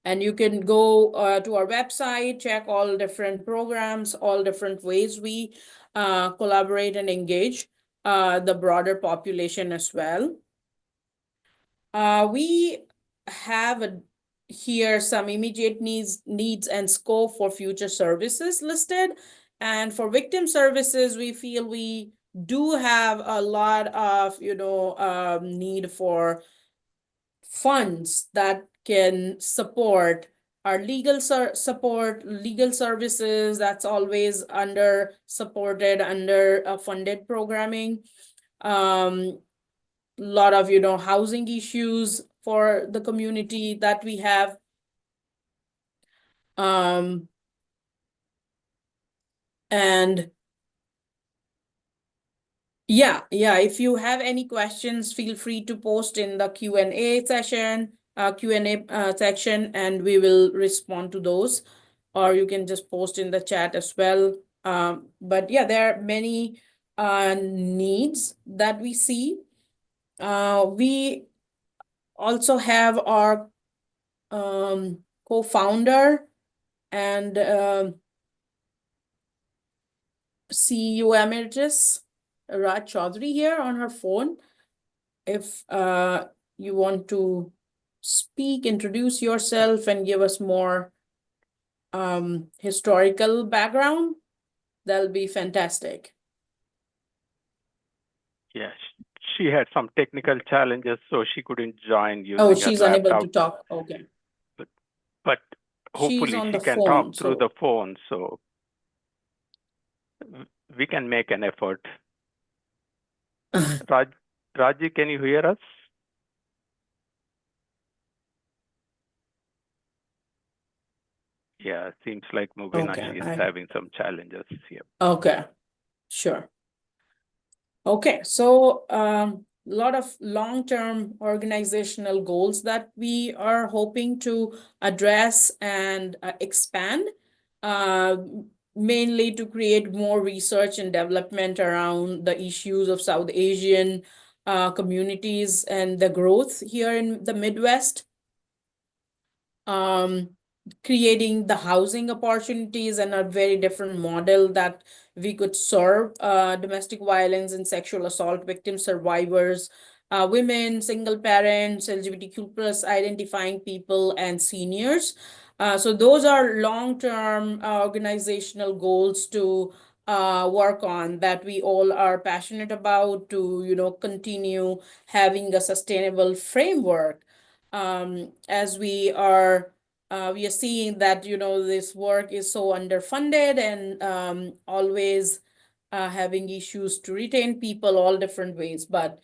And you can go to our website, check all different programs, all different ways we collaborate and engage the broader population as well. We have here some immediate needs and scope for future services listed. And for victim services, we feel we do have a lot of, need for funds that can support our legal services. That's always under supported, under funded programming. Lot of, housing issues for the community that we have. And yeah, if you have any questions, feel free to post in the Q&A section, section, and we will respond to those, or you can just post in the chat as well. But yeah, there are many needs that we see. We also have our co-founder and CEO Emeritus Raj Chaudhary here on her phone. If you want to speak, introduce yourself, and give us more historical background, that'll be fantastic. Yes, she had some technical challenges, so she couldn't join using Oh, her she's unable laptop. to talk. Okay. But hopefully on she the can phone, talk through so- the phone, so we can make an effort. Raji, can you hear us? Yeah, seems like Mubina Okay, is having some challenges here. Okay, sure. Okay, so lot of long-term organizational goals that we are hoping to address and expand, uh, mainly to create more research and development around the issues of South Asian communities and the growth here in the Midwest. Creating the housing opportunities and a very different model that we could serve domestic violence and sexual assault victim survivors, women, single parents, LGBTQ plus identifying people, and seniors. So those are long-term organizational goals to work on that we all are passionate about to, continue having a sustainable framework as we are seeing that, this work is so underfunded and always having issues to retain people all different ways. But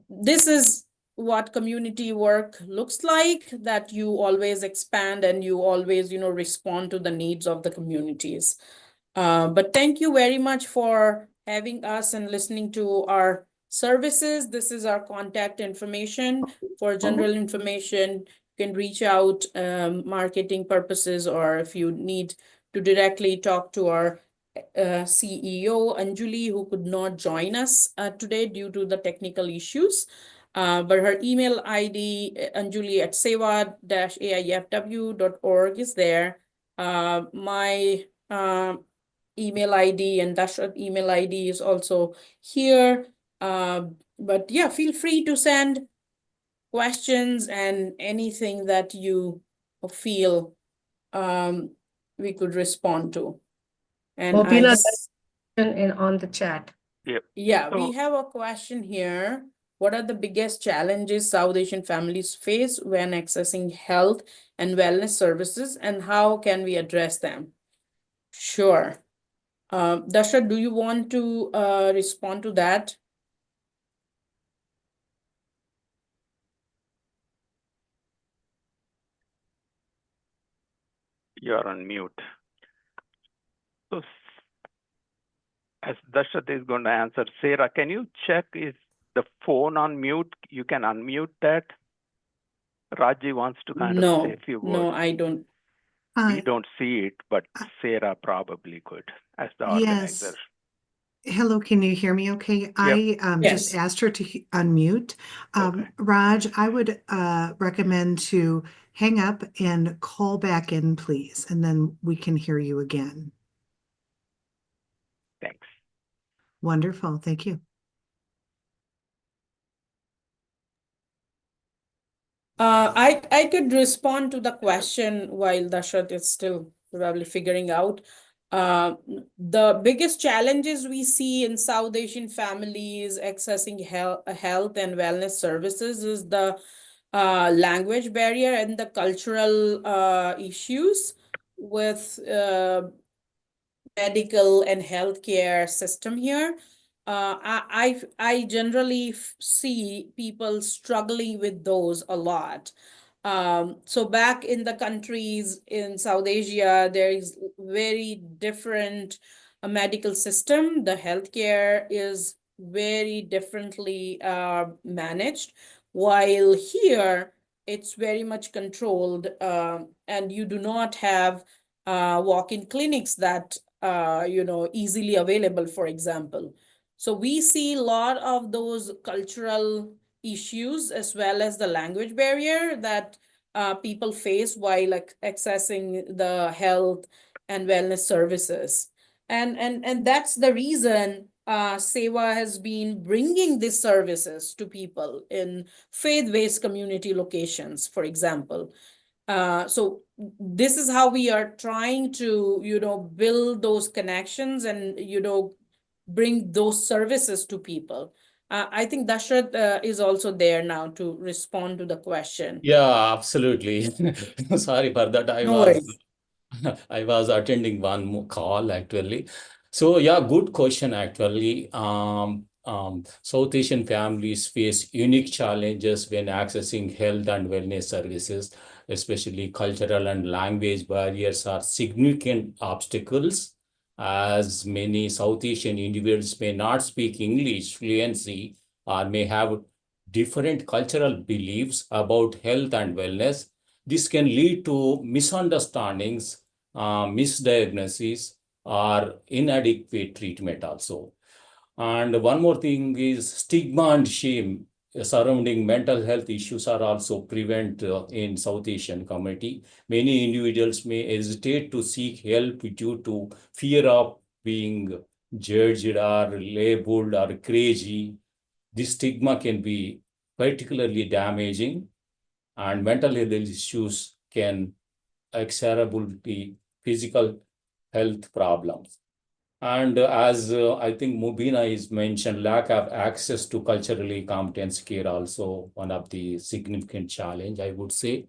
this is what community work looks like, that you always expand and you always, respond to the needs of the communities. But thank you very much for having us and listening to our services. This is our contact information. For general information, you can reach out, marketing purposes, or if you need to directly talk to our CEO, Anjali, who could not join us today due to the technical issues. But her email ID, Anjali at SEWA-AIFW.org is there. My email ID and Dashrath email ID is also here. But yeah, feel free to send questions and anything that you feel we could respond to. And Mobina, on the chat. Yep. yeah, So- we have a question here. What are the biggest challenges South Asian families face when accessing health and wellness services, and how can we address them? Sure. Dashrath, do you want to respond to that? You're on mute. So as Dashrath is going to answer, Sarah, can you check is the phone on mute? You can unmute that. Raji wants to kind of say a few words. No, I don't. We don't see it, but Sarah probably could as the organizer. Hello, can you hear me okay? I just Yes. asked her to unmute. Okay. Raj, I would recommend to hang up and call back in, please, and then we can hear you again. Thanks. Wonderful, thank you. I could respond to the question while Dashrath is still probably figuring out. The biggest challenges we see in South Asian families accessing health and wellness services is the language barrier and the cultural issues with medical and healthcare system here. I generally see people struggling with those a lot. So back in the countries in South Asia, there is very different medical system. The healthcare is very differently managed, while here it's very much controlled, and you do not have walk-in clinics that easily available, for example. So we see a lot of those cultural issues as well as the language barrier that people face while accessing the health and wellness services. And that's the reason SEWA has been bringing these services to people in faith-based community locations, for example. So this is how we are trying to, build those connections and, bring those services to people. I think Dashrath is also there now to respond to the question. Yeah, absolutely. Sorry for that. No worries. I was attending one call actually. So yeah, good question actually. South Asian families face unique challenges when accessing health and wellness services, especially cultural and language barriers are significant obstacles. as many South Asian individuals may not speak English fluency or may have different cultural beliefs about health and wellness. This can lead to misunderstandings, misdiagnoses, or inadequate treatment also. And one more thing is stigma and shame surrounding mental health issues are also prevalent in South Asian community. Many individuals may hesitate to seek help due to fear of being judged or labeled or crazy. This stigma can be particularly damaging, and mental health issues can exacerbate physical health problems. And as I think Mubina is mentioned, lack of access to culturally competent care also one of the significant challenge, I would say.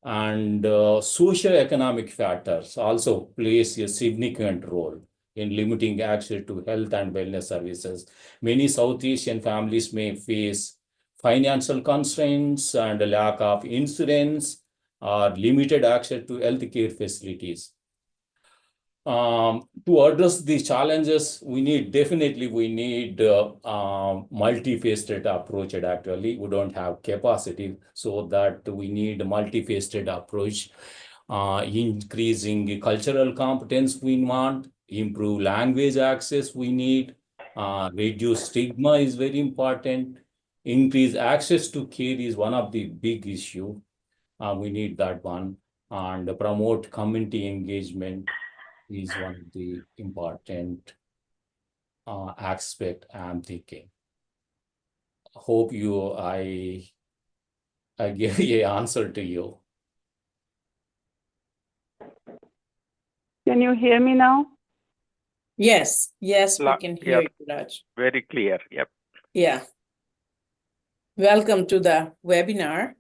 And socio-economic factors also plays a significant role in limiting access to health and wellness services. Many South Asian families may face financial constraints and a lack of insurance or limited access to healthcare facilities. To address these challenges, we need multifaceted approach. Actually, we don't have capacity, so that we need a multifaceted approach. Increasing cultural competence we want, improve language access we need, reduce stigma is very important. Increase access to care is one of the big issue. We need that one, and promote community engagement is one of the important aspect I'm thinking. Hope I gave a answer to you. Can you hear me now? Yes, yes, we can hear you, Raj. Very clear. Yep. Yeah. Welcome to the webinar.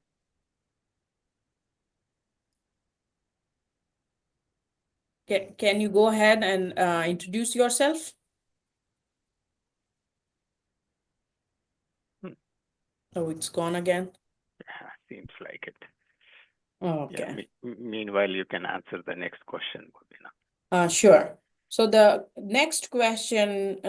Can you go ahead and introduce yourself? Oh, it's gone again. Seems like it. Oh, okay. Yeah, meanwhile, you can answer the next question, Mubina. Sure. So the next question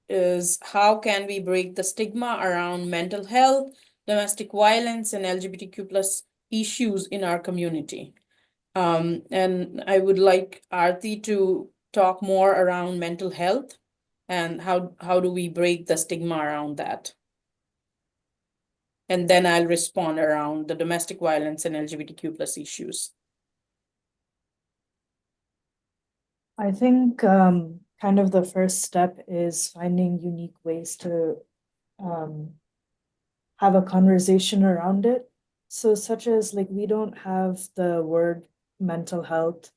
is, how can we break the stigma around mental health, domestic violence, and LGBTQ plus issues in our community? And I would like Aarti to talk more around mental health and how do we break the stigma around that? And then I'll respond around the domestic violence and LGBTQ plus issues. I think kind of the first step is finding unique ways to have a conversation around it. So such as like we don't have the word mental health,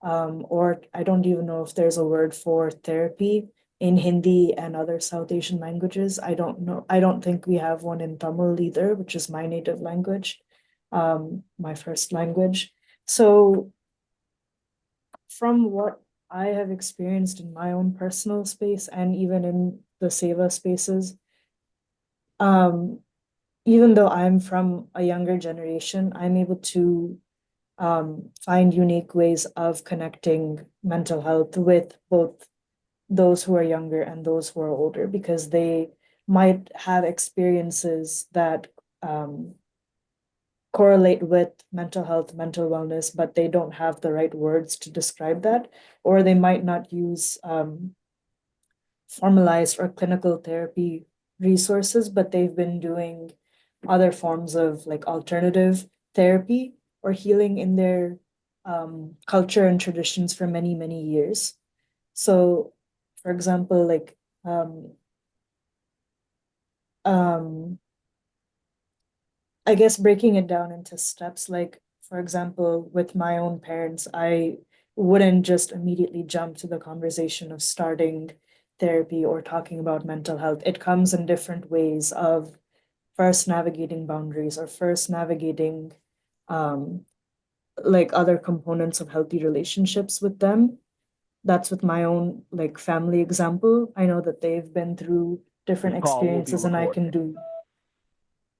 or I don't even know if there's a word for therapy in Hindi and other South Asian languages. I don't know. I don't think we have one in Tamil either, which is my native language, my first language. So from what I have experienced in my own personal space and even in the SEWA spaces, even though I'm from a younger generation, I'm able to find unique ways of connecting mental health with both those who are younger and those who are older, because they might have experiences that correlate with mental health, mental wellness, but they don't have the right words to describe that, or they might not use formalized or clinical therapy resources, but they've been doing other forms of like alternative therapy or healing in their culture and traditions for many, many years. So, for example, like I guess breaking it down into steps, like, for example, with my own parents, I wouldn't just immediately jump to the conversation of starting therapy or talking about mental health. It comes in different ways of first navigating boundaries or first navigating like other components of healthy relationships with them. That's with my own like family example. I know that they've been through different experiences and I can do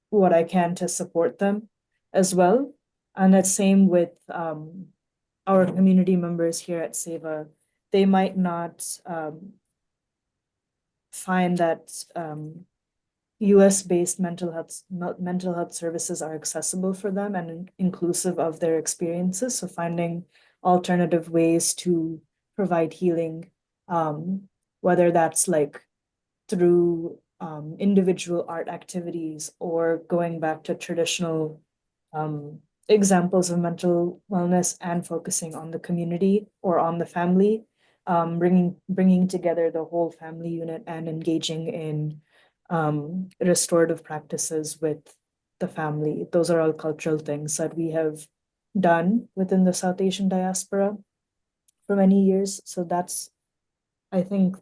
what I can to support them as well. And that's same with our community members here at SEWA. they might not find that US-based mental health services are accessible for them and inclusive of their experiences. So finding alternative ways to provide healing, whether that's like through individual art activities or going back to traditional examples of mental wellness and focusing on the community or on the family, bringing together the whole family unit and engaging in restorative practices with the family. Those are all cultural things that we have done within the South Asian diaspora for many years. So that's, I think,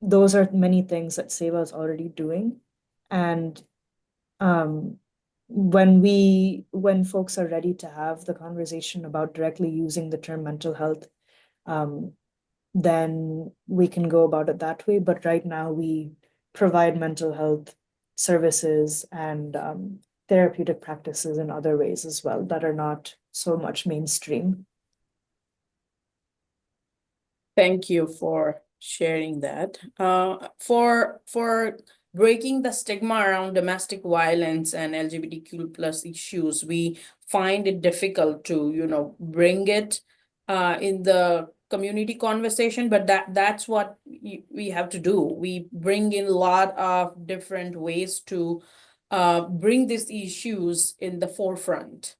those are many things that SEWA is already doing. And when folks are ready to have the conversation about directly using the term mental health, then we can go about it that way. But right now we provide mental health services and therapeutic practices in other ways as well that are not so much mainstream. Thank you for sharing that. For breaking the stigma around domestic violence and LGBTQ plus issues, we find it difficult to, bring it in the community conversation, but that's what we have to do. We bring in a lot of different ways to bring these issues in the forefront.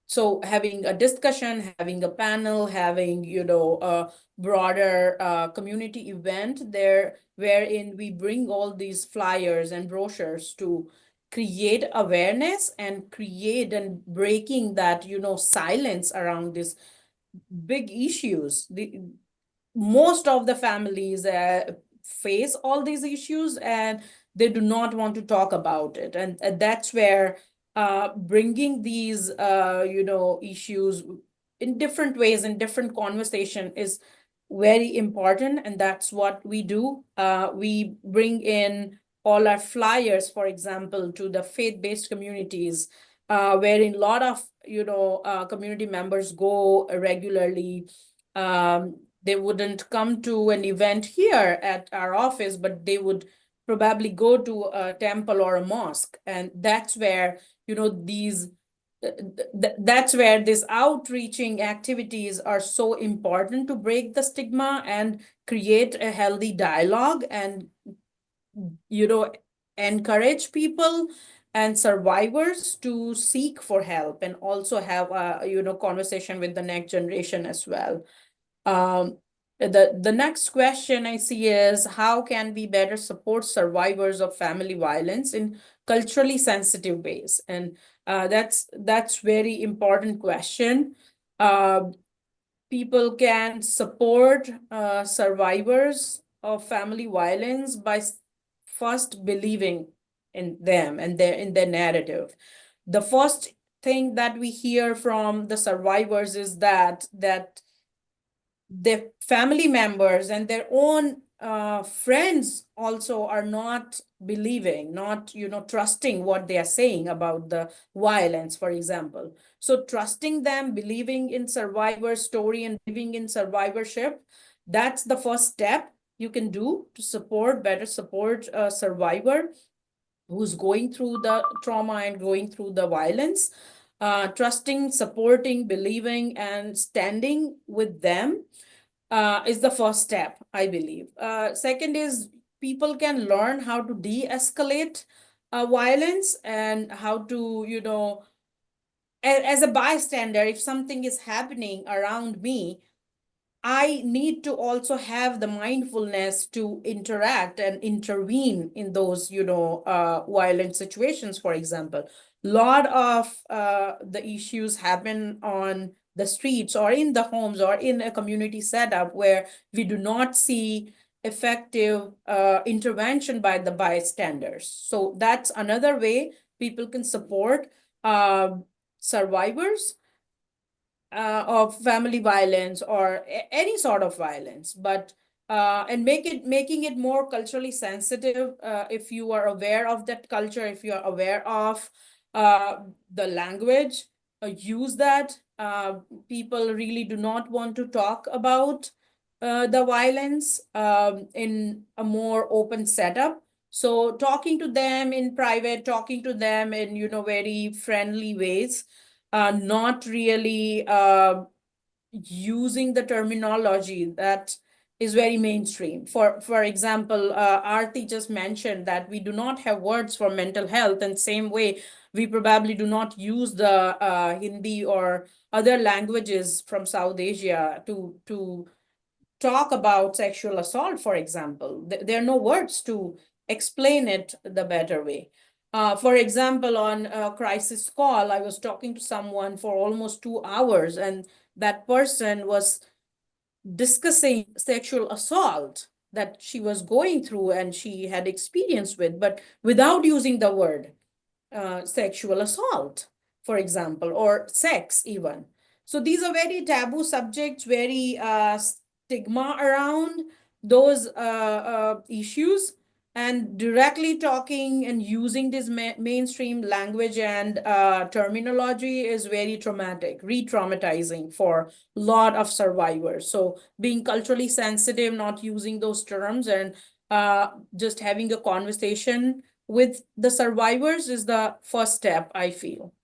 So having a discussion, having a panel, having, a broader community event there, wherein we bring all these flyers and brochures to create awareness and create and breaking that, silence around these big issues. Most of the families face all these issues and they do not want to talk about it. And that's where bringing these, issues in different ways, in different conversation is very important. And that's what we do. We bring in all our flyers, for example, to the faith-based communities, wherein a lot of, community members go regularly. They wouldn't come to an event here at our office, but they would probably go to a temple or a mosque. And that's where, that's where these outreaching activities are so important to break the stigma and create a healthy dialogue and, encourage people and survivors to seek for help and also have a, conversation with the next generation as well. The next question I see is, how can we better support survivors of family violence in culturally sensitive ways? And that's very important question. People can support survivors of family violence by first believing in them and in their narrative. The first thing that we hear from the survivors is that their family members and their own friends also are not believing, not, trusting what they are saying about the violence, for example. So trusting them, believing in survivor story and believing in survivorship, that's the first step you can do to better support a survivor who's going through the trauma and going through the violence. Trusting, supporting, believing, and standing with them is the first step, I believe. Second is people can learn how to de-escalate violence and how to, as a bystander, if something is happening around me, I need to also have the mindfulness to interact and intervene in those, violent situations, for example. A lot of the issues happen on the streets or in the homes or in a community setup where we do not see effective intervention by the bystanders. So that's another way people can support survivors of family violence or any sort of violence, but and making it more culturally sensitive. If you are aware of that culture, if you are aware of the language, use that. People really do not want to talk about the violence in a more open setup. So talking to them in private, talking to them in, very friendly ways, not really using the terminology that is very mainstream. For example, Aarti just mentioned that we do not have words for mental health, and same way we probably do not use the Hindi or other languages from South Asia to talk about sexual assault, for example. There are no words to explain it the better way. For example, on a crisis call, I was talking to someone for almost 2 hours, and that person was discussing sexual assault that she was going through and she had experience with, but without using the word sexual assault, for example, or sex even. So these are very taboo subjects, very stigma around those issues, and directly talking and using this mainstream language and terminology is very traumatic, re-traumatizing for a lot of survivors. So being culturally sensitive, not using those terms, and just having a conversation with the survivors is the first step, I feel.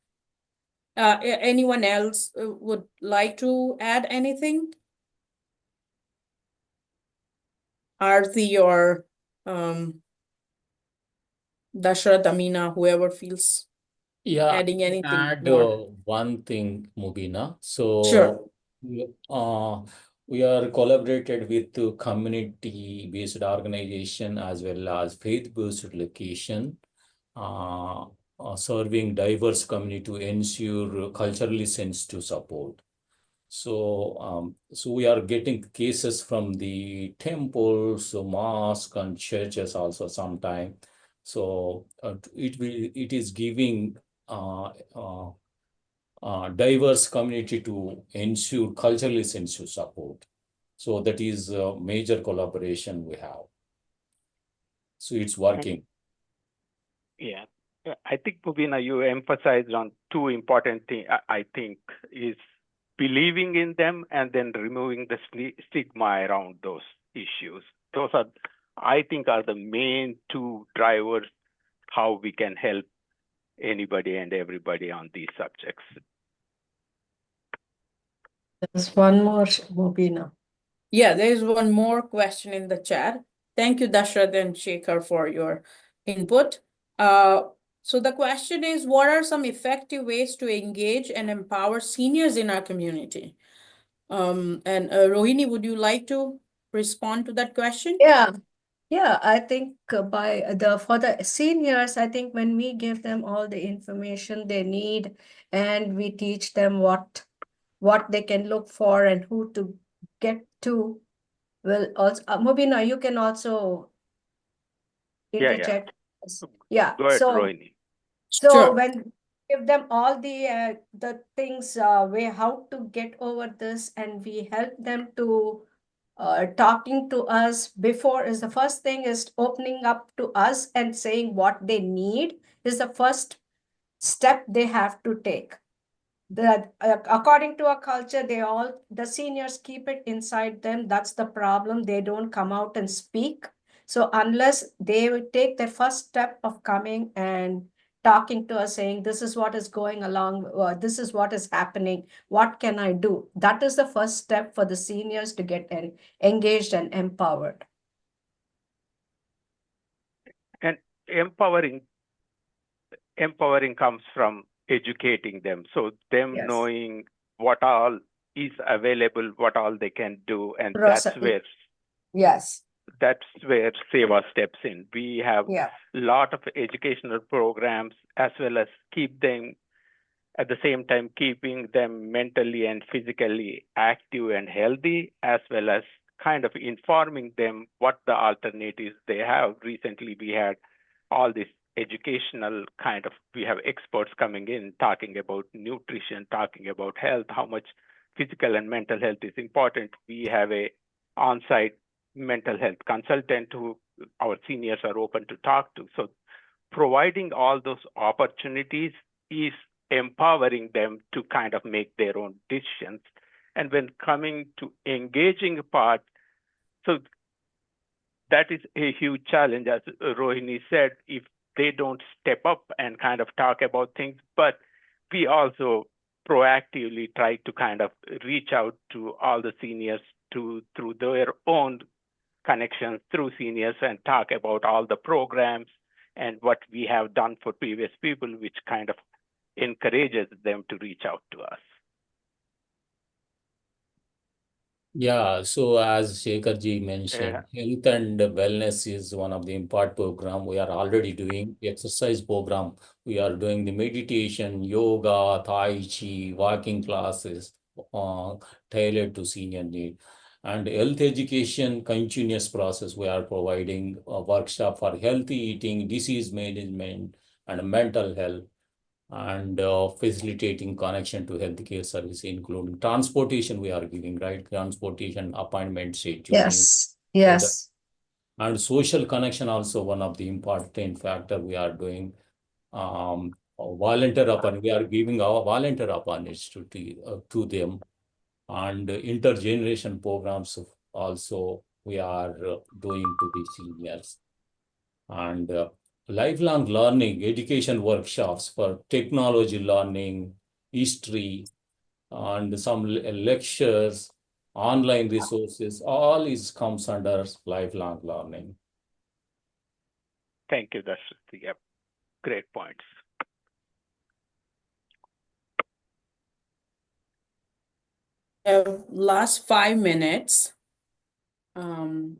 Anyone else would like to add anything? Aarti or Dashrath, Amina, whoever feels Yeah, adding anything add more. one thing, Mubina. Sure. So we are collaborated with the community-based organization as well as faith-based location, serving diverse community to ensure culturally sensitive support. So we are getting cases from the temples, mosques, and churches also sometime. So it is giving diverse community to ensure culturally sensitive support. So that is a major collaboration we have. So it's working. Yeah. I think, Mubina, you emphasized on two important things, I think, is believing in them and then removing the stigma around those issues. Those are, I think, are the main two drivers how we can help anybody and everybody on these subjects. There's one more, Mubina. Yeah, there's one more question in the chat. Thank you, Dashrath and Shekhar, for your input. So the question is, what are some effective ways to engage and empower seniors in our community? And Rohini, would you like to respond to that question? Yeah, I think for the seniors, I think when we give them all the information they need and we teach them what they can look for and who to get to, will also Mubina, you can also interject. Yeah. Go ahead, So Rohini. So Sure. when we give them all the things, way how to get over this, and we help them to talking to us before is the first thing, is opening up to us and saying what they need is the first step they have to take. According to our culture, the seniors keep it inside them. That's the problem. They don't come out and speak. So unless they would take the first step of coming and talking to us, saying, this is what is going along, this is what is happening, what can I do? That is the first step for the seniors to get engaged and empowered. And empowering comes from educating them. So them Yes. knowing what all is available, what all they can do, and that's where SEWA steps in. We have a lot of educational programs, as well as keep them at the same time, keeping them mentally and physically active and healthy, as well as kind of informing them what the alternatives they have. Recently, we had all this educational we have experts coming in talking about nutrition, talking about health, how much physical and mental health is important. We have a on-site mental health consultant who our seniors are open to talk to. So providing all those opportunities is empowering them to kind of make their own decisions. And when coming to engaging part, so that is a huge challenge, as Rohini said, if they don't step up and kind of talk about things, but we also proactively try to kind of reach out to all the seniors through their own connections through seniors and talk about all the programs and what we have done for previous people, which kind of encourages them to reach out to us. Yeah, so as Shekhar ji mentioned, health and wellness is one of the important program. We are already doing exercise program. We are doing the meditation, yoga, tai chi, walking classes, tailored to senior need. And health education continuous process. We are providing a workshop for healthy eating, disease management, and mental health, and facilitating connection to healthcare service, including transportation we are giving, right? Transportation, appointment scheduling. Yes. And social connection also one of the important factor we are doing. We are giving our volunteer opportunity to them, and intergeneration programs also we are doing to the seniors. And lifelong learning, education workshops for technology learning, history, and some lectures, online resources, all is comes under lifelong learning. Thank you, Dashrathi. Yep. Great points. Last 5 minutes. And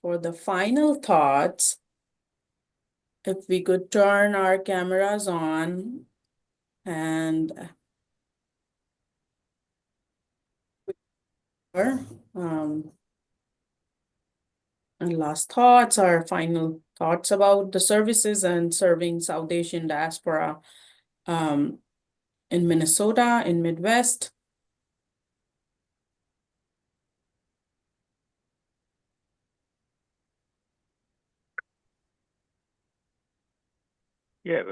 for the final thoughts, if we could turn our cameras on and and last thoughts, our final thoughts about the services and serving South Asian diaspora in Minnesota, in Midwest. Yeah,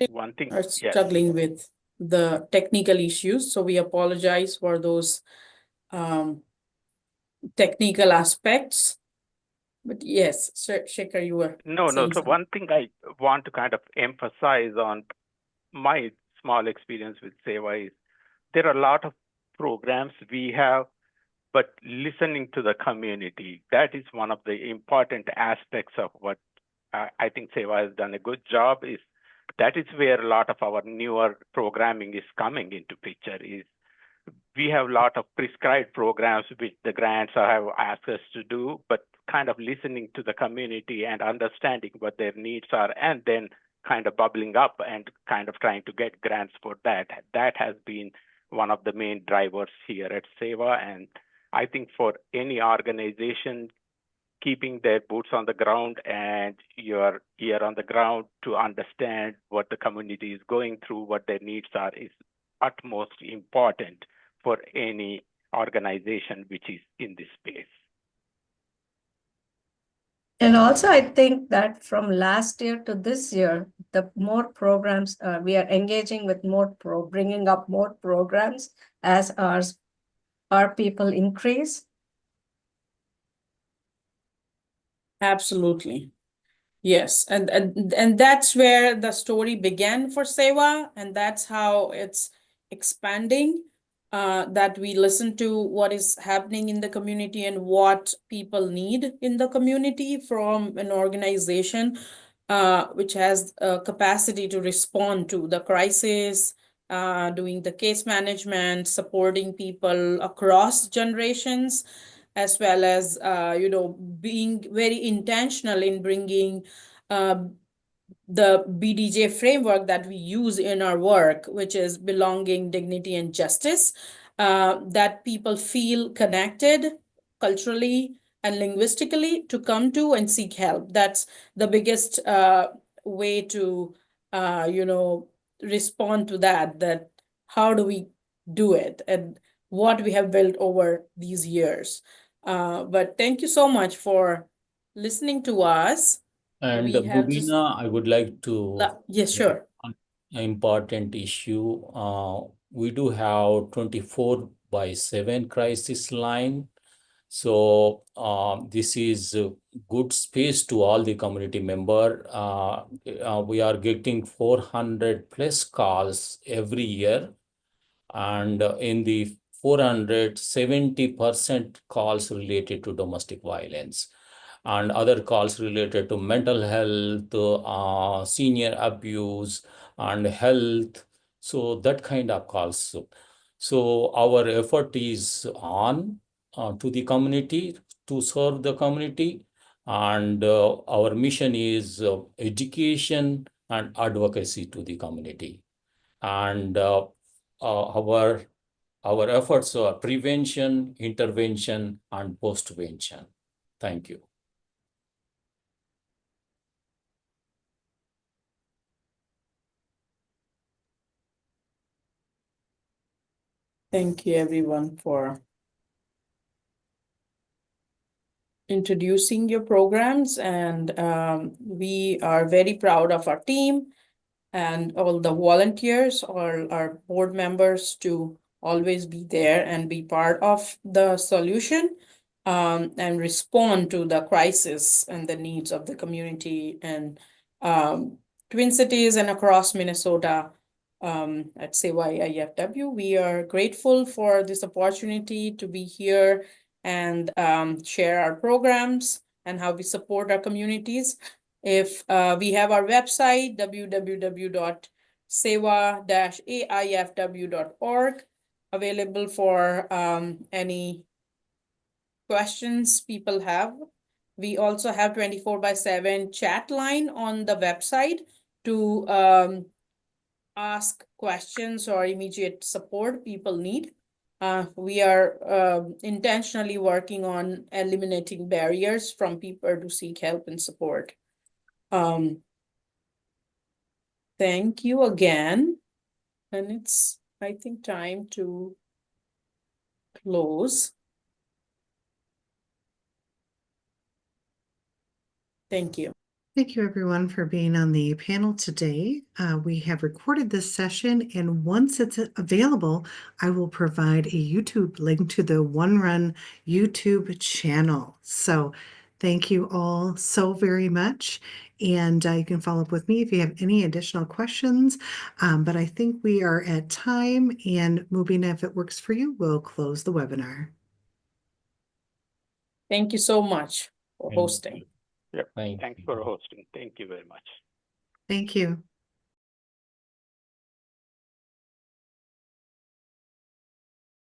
one thing. Are struggling with the technical issues, so we apologize for those technical aspects. But yes, Shekhar, you were No. So one thing I want to kind of emphasize on my small experience with SEWA is there are a lot of programs we have, but listening to the community, that is one of the important aspects of what I think SEWA has done a good job. Is that is where a lot of our newer programming is coming into picture. Is we have a lot of prescribed programs which the grants have asked us to do, but kind of listening to the community and understanding what their needs are, and then kind of bubbling up and kind of trying to get grants for that. That has been one of the main drivers here at SEWA. And I think for any organization, keeping their boots on the ground and your ear on the ground to understand what the community is going through, what their needs are, is utmost important for any organization which is in this space. And also, I think that from last year to this year, the more programs, we are engaging with bringing up more programs as our people increase. Absolutely. Yes, and that's where the story began for SEWA, and that's how it's expanding. That we listen to what is happening in the community and what people need in the community from an organization which has a capacity to respond to the crisis, doing the case management, supporting people across generations, as well as being very intentional in bringing the BDJ framework that we use in our work, which is belonging, dignity, and justice, that people feel connected culturally and linguistically to come to and seek help. That's the biggest way to, respond to that how do we do it and what we have built over these years. But thank you so much for listening to us. And We have Bubina, I would like to yes, sure. important issue. We do have 24/7 crisis line. So this is a good space to all the community member. We are getting 400 plus calls every year, and in the 470% calls related to domestic violence, and other calls related to mental health, senior abuse, and health. So that kind of calls. So our effort is on to the community, to serve the community, and our mission is education and advocacy to the community. And our efforts are prevention, intervention, and postvention. Thank you. Thank you, everyone, for introducing your programs. And we are very proud of our team and all the volunteers, all our board members, to always be there and be part of the solution, and respond to the crisis and the needs of the community and Twin Cities and across Minnesota. At SEWA-AIFW, we are grateful for this opportunity to be here and share our programs and how we support our communities. If we have our website, www.sewa-aifw.org, available for any questions people have. We also have 24/7 chat line on the website to ask questions or immediate support people need. We are intentionally working on eliminating barriers from people to seek help and support. Thank you again. And it's, I think, time to close. Thank you. Thank you, everyone, for being on the panel today. We have recorded this session, and once it's available, I will provide a YouTube link to the One Run YouTube channel. So thank you all so very much. And you can follow up with me if you have any additional questions. But I think we are at time, and Mubina, if it works for you, we'll close the webinar. Thank you so much for hosting. Yep. Thank Thanks you. for hosting. Thank you very much. Thank you.